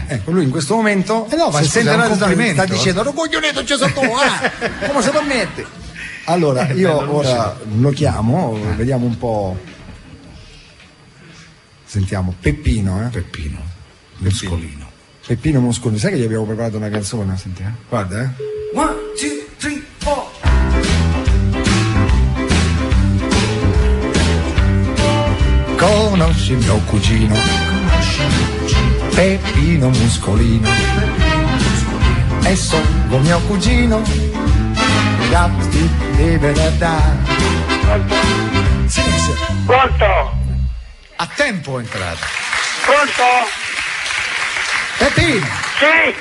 Ecco, lui in questo momento no, ma se sente un la complimento. sta dicendo coglionetto c'è sotto, come si permette? Allora io ora lo chiamo, vediamo un po'. Sentiamo Peppino, Peppino Muscolino. Peppino Muscolino, sai che gli abbiamo preparato una canzone? Sentiamo. Guarda, 1, 2, 3, 4. Conosci mio cugino, Peppino Muscolino, e sono mio cugino, gatti di venerdà. Sì. Pronto? A tempo è entrato. Pronto? Peppino! Sì?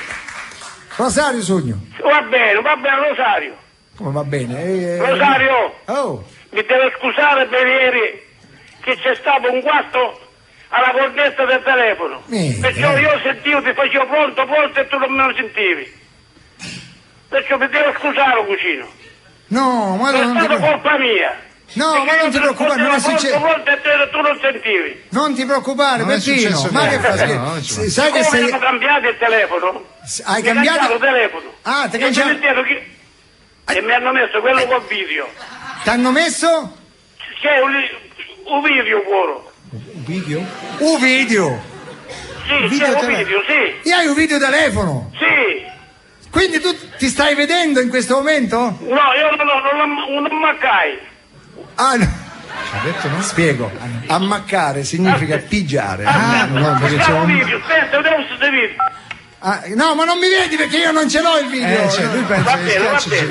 Rosario Sogno. Va bene Rosario. Come va bene? Rosario! Oh! Mi deve scusare per ieri che c'è stato un guasto alla cornetta del telefono. Perciò io sentivo, ti facevo pronto e tu non me lo sentivi. Perciò mi devo scusare, cugino. No, ma non è stata colpa mia. No, ma non ti preoccupare, non è successo. Pronto e tu non sentivi. Non ti preoccupare, Peppino. Ma che fai? Sai che sei. Come cambiato il telefono? Hai cambiato il telefono? Ah, ti cambiato. E mi hanno messo quello con video. Ti hanno messo? C'è un video buono. Un video? Un video? Sì, c'è un video, sì. E hai un videotelefono? Sì. Quindi tu ti stai vedendo in questo momento? No, io non maccai. Ah, no. Detto, no? Spiego. Ammaccare significa pigiare. No, perché c'è un video. Aspetta, devo vedere video. No, ma non mi vedi perché io non ce l'ho il video. Lui pensa che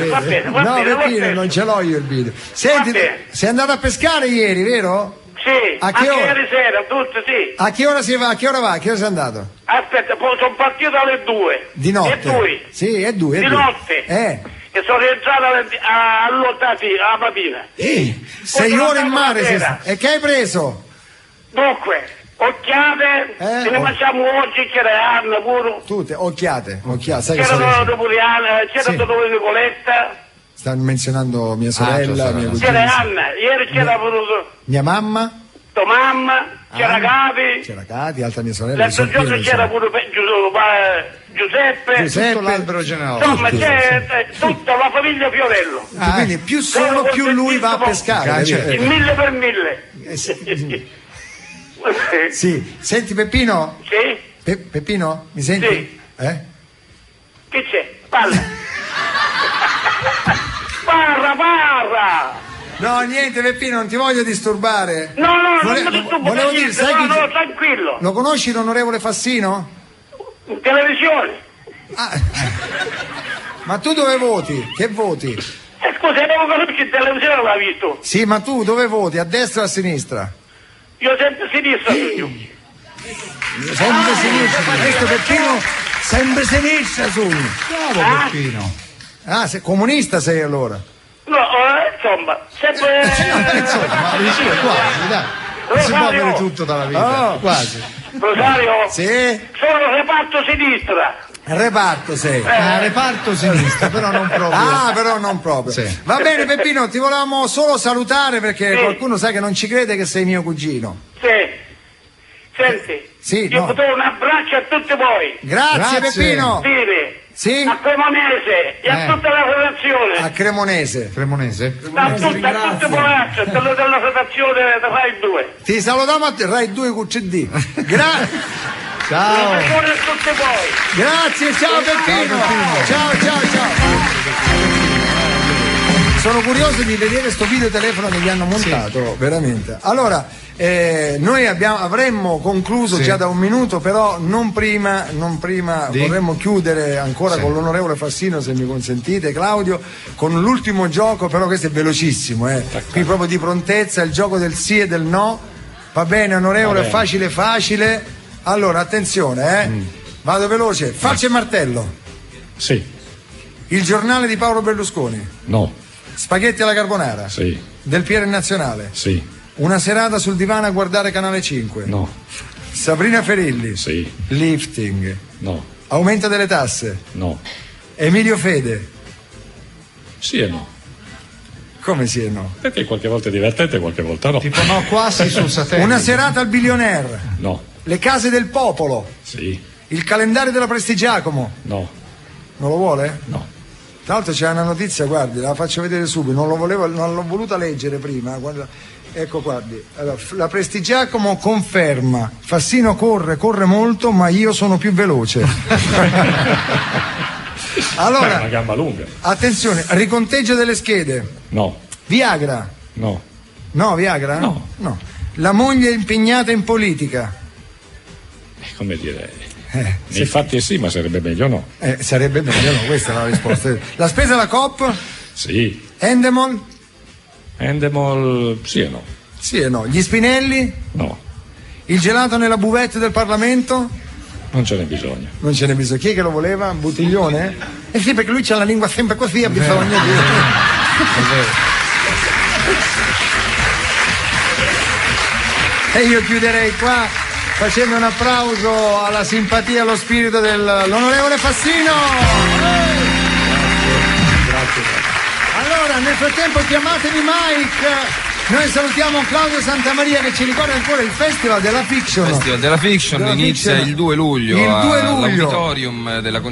va bene. No, Peppino, non ce l'ho io il video. Senti, sei andato a pescare ieri, vero? Sì, a che ora? Ieri sera, tutto, sì. A che ora si va? A che ora va? A che ora sei andato? Aspetta, poi sono partito alle 2. Di notte? E 2. Sì, è 2. Di notte. E sono rientrato alla mattina. 6 ore in mare. E che hai preso? Dunque, occhiate, se ne facciamo oggi, c'era Anna pure. Tutte, occhiate. Sai c'era Napoleana, c'era Dottor Nicoletta. Stanno menzionando mia sorella, mia cugina. C'era Anna, ieri c'era mia mamma. Tua mamma, c'era Cati. C'era Cati, altra mia sorella. L'altro giorno c'era pure Giuseppe. Tutto l'albero genealogico. Insomma, c'è tutta la famiglia Fiorello. Quindi più sono, più lui va a pescare. Il 1000 per 1000. Sì. Senti Peppino. Sì. Peppino, mi senti? Sì. Che c'è? Parra! No, niente Peppino, non ti voglio disturbare. No, non mi disturbo. Volevo dire, sai no, tranquillo. Lo conosci l'onorevole Fassino? In televisione. Ma tu dove voti? Che voti? Scusa, non lo conosci in televisione, l'ha visto? Sì, ma tu dove voti? A destra o a sinistra? Io sempre a sinistra, Sempre sinistra, questo Peppino sempre sinistra Sogno. Bravo Peppino. Sei comunista sei allora? No, insomma, sempre. Quasi, dai. Non si può avere tutto dalla vita. Quasi. Rosario? Sì? Sono reparto sinistra. Reparto sei. Reparto sinistra, però non proprio. Però non proprio. Sì. Va bene Peppino, ti volevamo solo salutare perché qualcuno sa che non ci crede che sei mio cugino. Sì. Senti, io do un abbraccio a tutti voi. Grazie. Peppino. Sì. A Cremonese e a tutta la redazione. A Cremonese. A tutte Polaccio, della redazione da Rai 2. Ti salutiamo a Rai 2 con CD. Ciao. A tutti voi. Grazie, ciao Peppino. Ciao. Sono curioso di vedere sto videotelefono che gli hanno montato, veramente. Allora, noi avremmo concluso già da un minuto, però non prima vorremmo chiudere ancora con l'onorevole Fassino, se mi consentite, Claudio, con l'ultimo gioco, però questo è velocissimo, qui proprio di prontezza, il gioco del sì e del no. Va bene, onorevole, facile. Allora, attenzione, vado veloce. Falce e martello. Sì. Il giornale di Paolo Berlusconi. No. Spaghetti alla carbonara? Sì. Del Piero Nazionale? Sì. Una serata sul divano a guardare Canale 5? No. Sabrina Ferilli? Sì. Lifting? No. Aumento delle tasse? No. Emilio Fede? Sì e no. Come sì e no? Perché qualche volta è divertente e qualche volta no. Tipo no, quasi sul satellite. Una serata al Billionaire? No. Le case del popolo? Sì. Il calendario della Prestigiacomo? No. Non lo vuole? No. Tra l'altro c'è una notizia, guardi, la faccio vedere subito, non l'ho voluta leggere prima. Ecco, guardi, allora, la Prestigiacomo conferma: Fassino corre molto, ma io sono più veloce. Allora, una gamba lunga. Attenzione, riconteggio delle schede. No. Viagra? No. No, Viagra? No. La moglie impegnata in politica? Come dire, nei fatti sì, ma sarebbe meglio no. Sarebbe meglio no, questa è la risposta. La spesa alla Coop? Sì. Endemol? Endemol sì e no. Sì e no. Gli Spinelli? No. Il gelato nella buvette del Parlamento? Non ce n'è bisogno. Non ce n'è bisogno. Chi è che lo voleva? Buttiglione? Sì, perché lui c'ha la lingua sempre così, ha bisogno di... E io chiuderei qua facendo un applauso alla simpatia e allo spirito dell'onorevole Fassino. Grazie. Allora, nel frattempo chiamatevi Mike. Noi salutiamo Claudio Santamaria che ci ricorda ancora il Festival della Fiction. Il Festival della Fiction inizia il 2 luglio. Il 2 luglio. All'auditorium della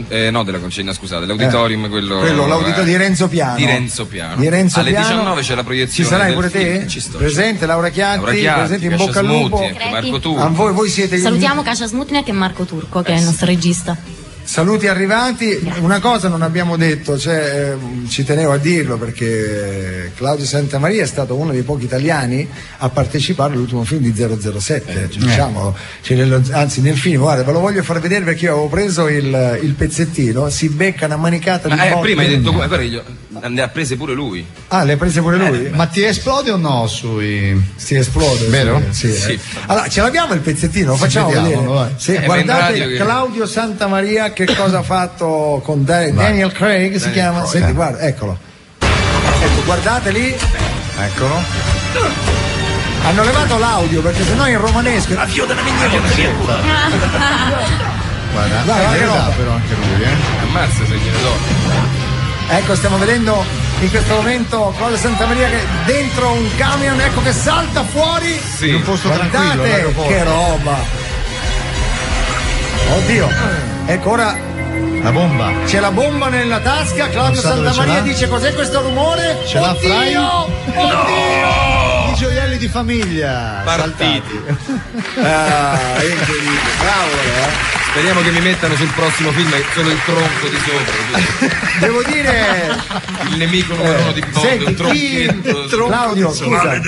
Concina, scusate, l'auditorium quello l'auditorio di Renzo Piano. Alle 19 c'è la proiezione. Ci sarai pure te? Ci sto. Presente Laura Chiatti, presente in bocca al lupo. Marco Turco. Voi siete Salutiamo Kasia Smutniak e Marco Turco, che è il nostro regista. Saluti arrivati. Una cosa non abbiamo detto, ci tenevo a dirlo perché Claudio Santamaria è stato uno dei pochi italiani a partecipare all'ultimo film di 007, diciamo, anzi nel film, guarda, ve lo voglio far vedere perché io avevo preso il pezzettino, si becca una manicata di botte. Prima hai detto ne ha prese pure lui. Ah, le ha prese pure lui? Ma ti esplode o no sui... Si esplode, vero? Sì. Allora, ce l'abbiamo il pezzettino, lo facciamo vedere. Guardate Claudio Santamaria che cosa ha fatto con Daniel Craig, si chiama? Senti, guarda, eccolo. Ecco, guardate lì. Eccolo. Hanno levato l'audio perché sennò in romanesco. Avvio della mignotta. Guarda, però anche lui, Ammazza se gliene do. Ecco, stiamo vedendo in questo momento Claudio Santamaria che dentro un camion, ecco che salta fuori. Sì. In un posto tranquillo. Che roba. Oddio. Ecco ora la bomba. C'è la bomba nella tasca. Claudio Santamaria dice: cos'è questo rumore? Ce l'ha Frai? Oddio! I gioielli di famiglia partiti. Incredibile. Bravo, Speriamo che mi mettano sul prossimo film solo il tronco di sopra. Devo dire, il nemico numero uno di Bond, un tronchetto. Claudio, scusa,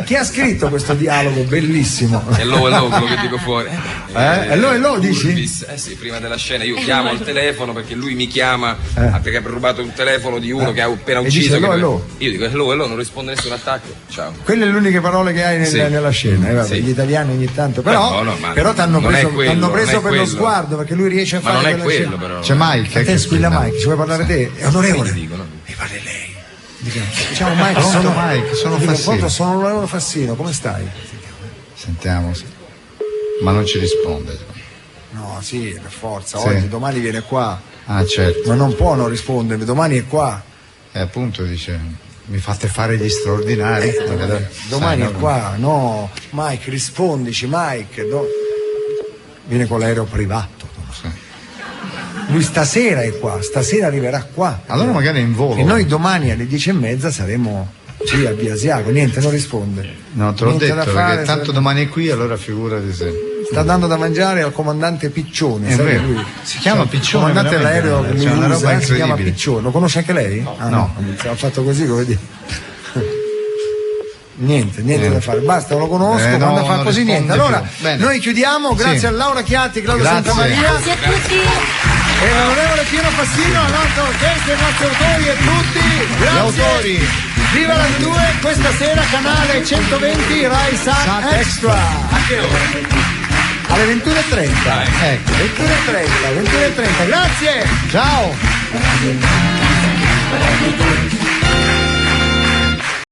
chi ha scritto questo dialogo bellissimo? Hello, quello che dico fuori. Hello, dici? Sì, prima della scena io chiamo al telefono perché lui mi chiama perché ha rubato un telefono di uno che ha appena ucciso. Io dico hello, non risponde nessun attacco. Ciao. Quelle le uniche parole che hai nella scena. Gli italiani ogni tanto. Però ti hanno preso per lo sguardo perché lui riesce a fare. Ma non è quello, però. C'è Mike. Te squilla Mike, ci vuoi parlare te? Onorevole. Mi pare lei. Diciamo Mike, sono Fassino. Sono l'onorevole Fassino, come stai? Sentiamo. Ma non ci risponde. No, sì, per forza. Oggi, domani viene qua. Ah, certo. Ma non può non rispondere, domani è qua. Appunto dice, mi fate fare gli straordinari. Domani è qua, no. Mike, rispondici, Mike. Viene con l'aereo privato. Lui stasera è qua, stasera arriverà qua. Allora magari è in volo. E noi domani alle 10:30 saremo a Biasiago. Niente, non risponde. No, te l'ho detto, perché tanto domani è qui, allora figurati se. Sta dando da mangiare al comandante Piccione. Lui? Si chiama Piccione. Il comandante dell'aereo che lui usa, si chiama Piccione. Lo conosce anche lei? No. Ha fatto così, come dire. Niente da fare, basta, lo conosco, quando fa così niente. Allora, noi chiudiamo, grazie a Laura Chiatti, Claudio Santamaria. Grazie a tutti. E l'onorevole Piero Fassino, la nostra orchestra, i nostri autori e tutti. Grazie. Gli autori. Viva la 2, questa sera canale 120 Rai Sat Extra. Alle 21:30. Ecco, 21:30. Grazie. Ciao.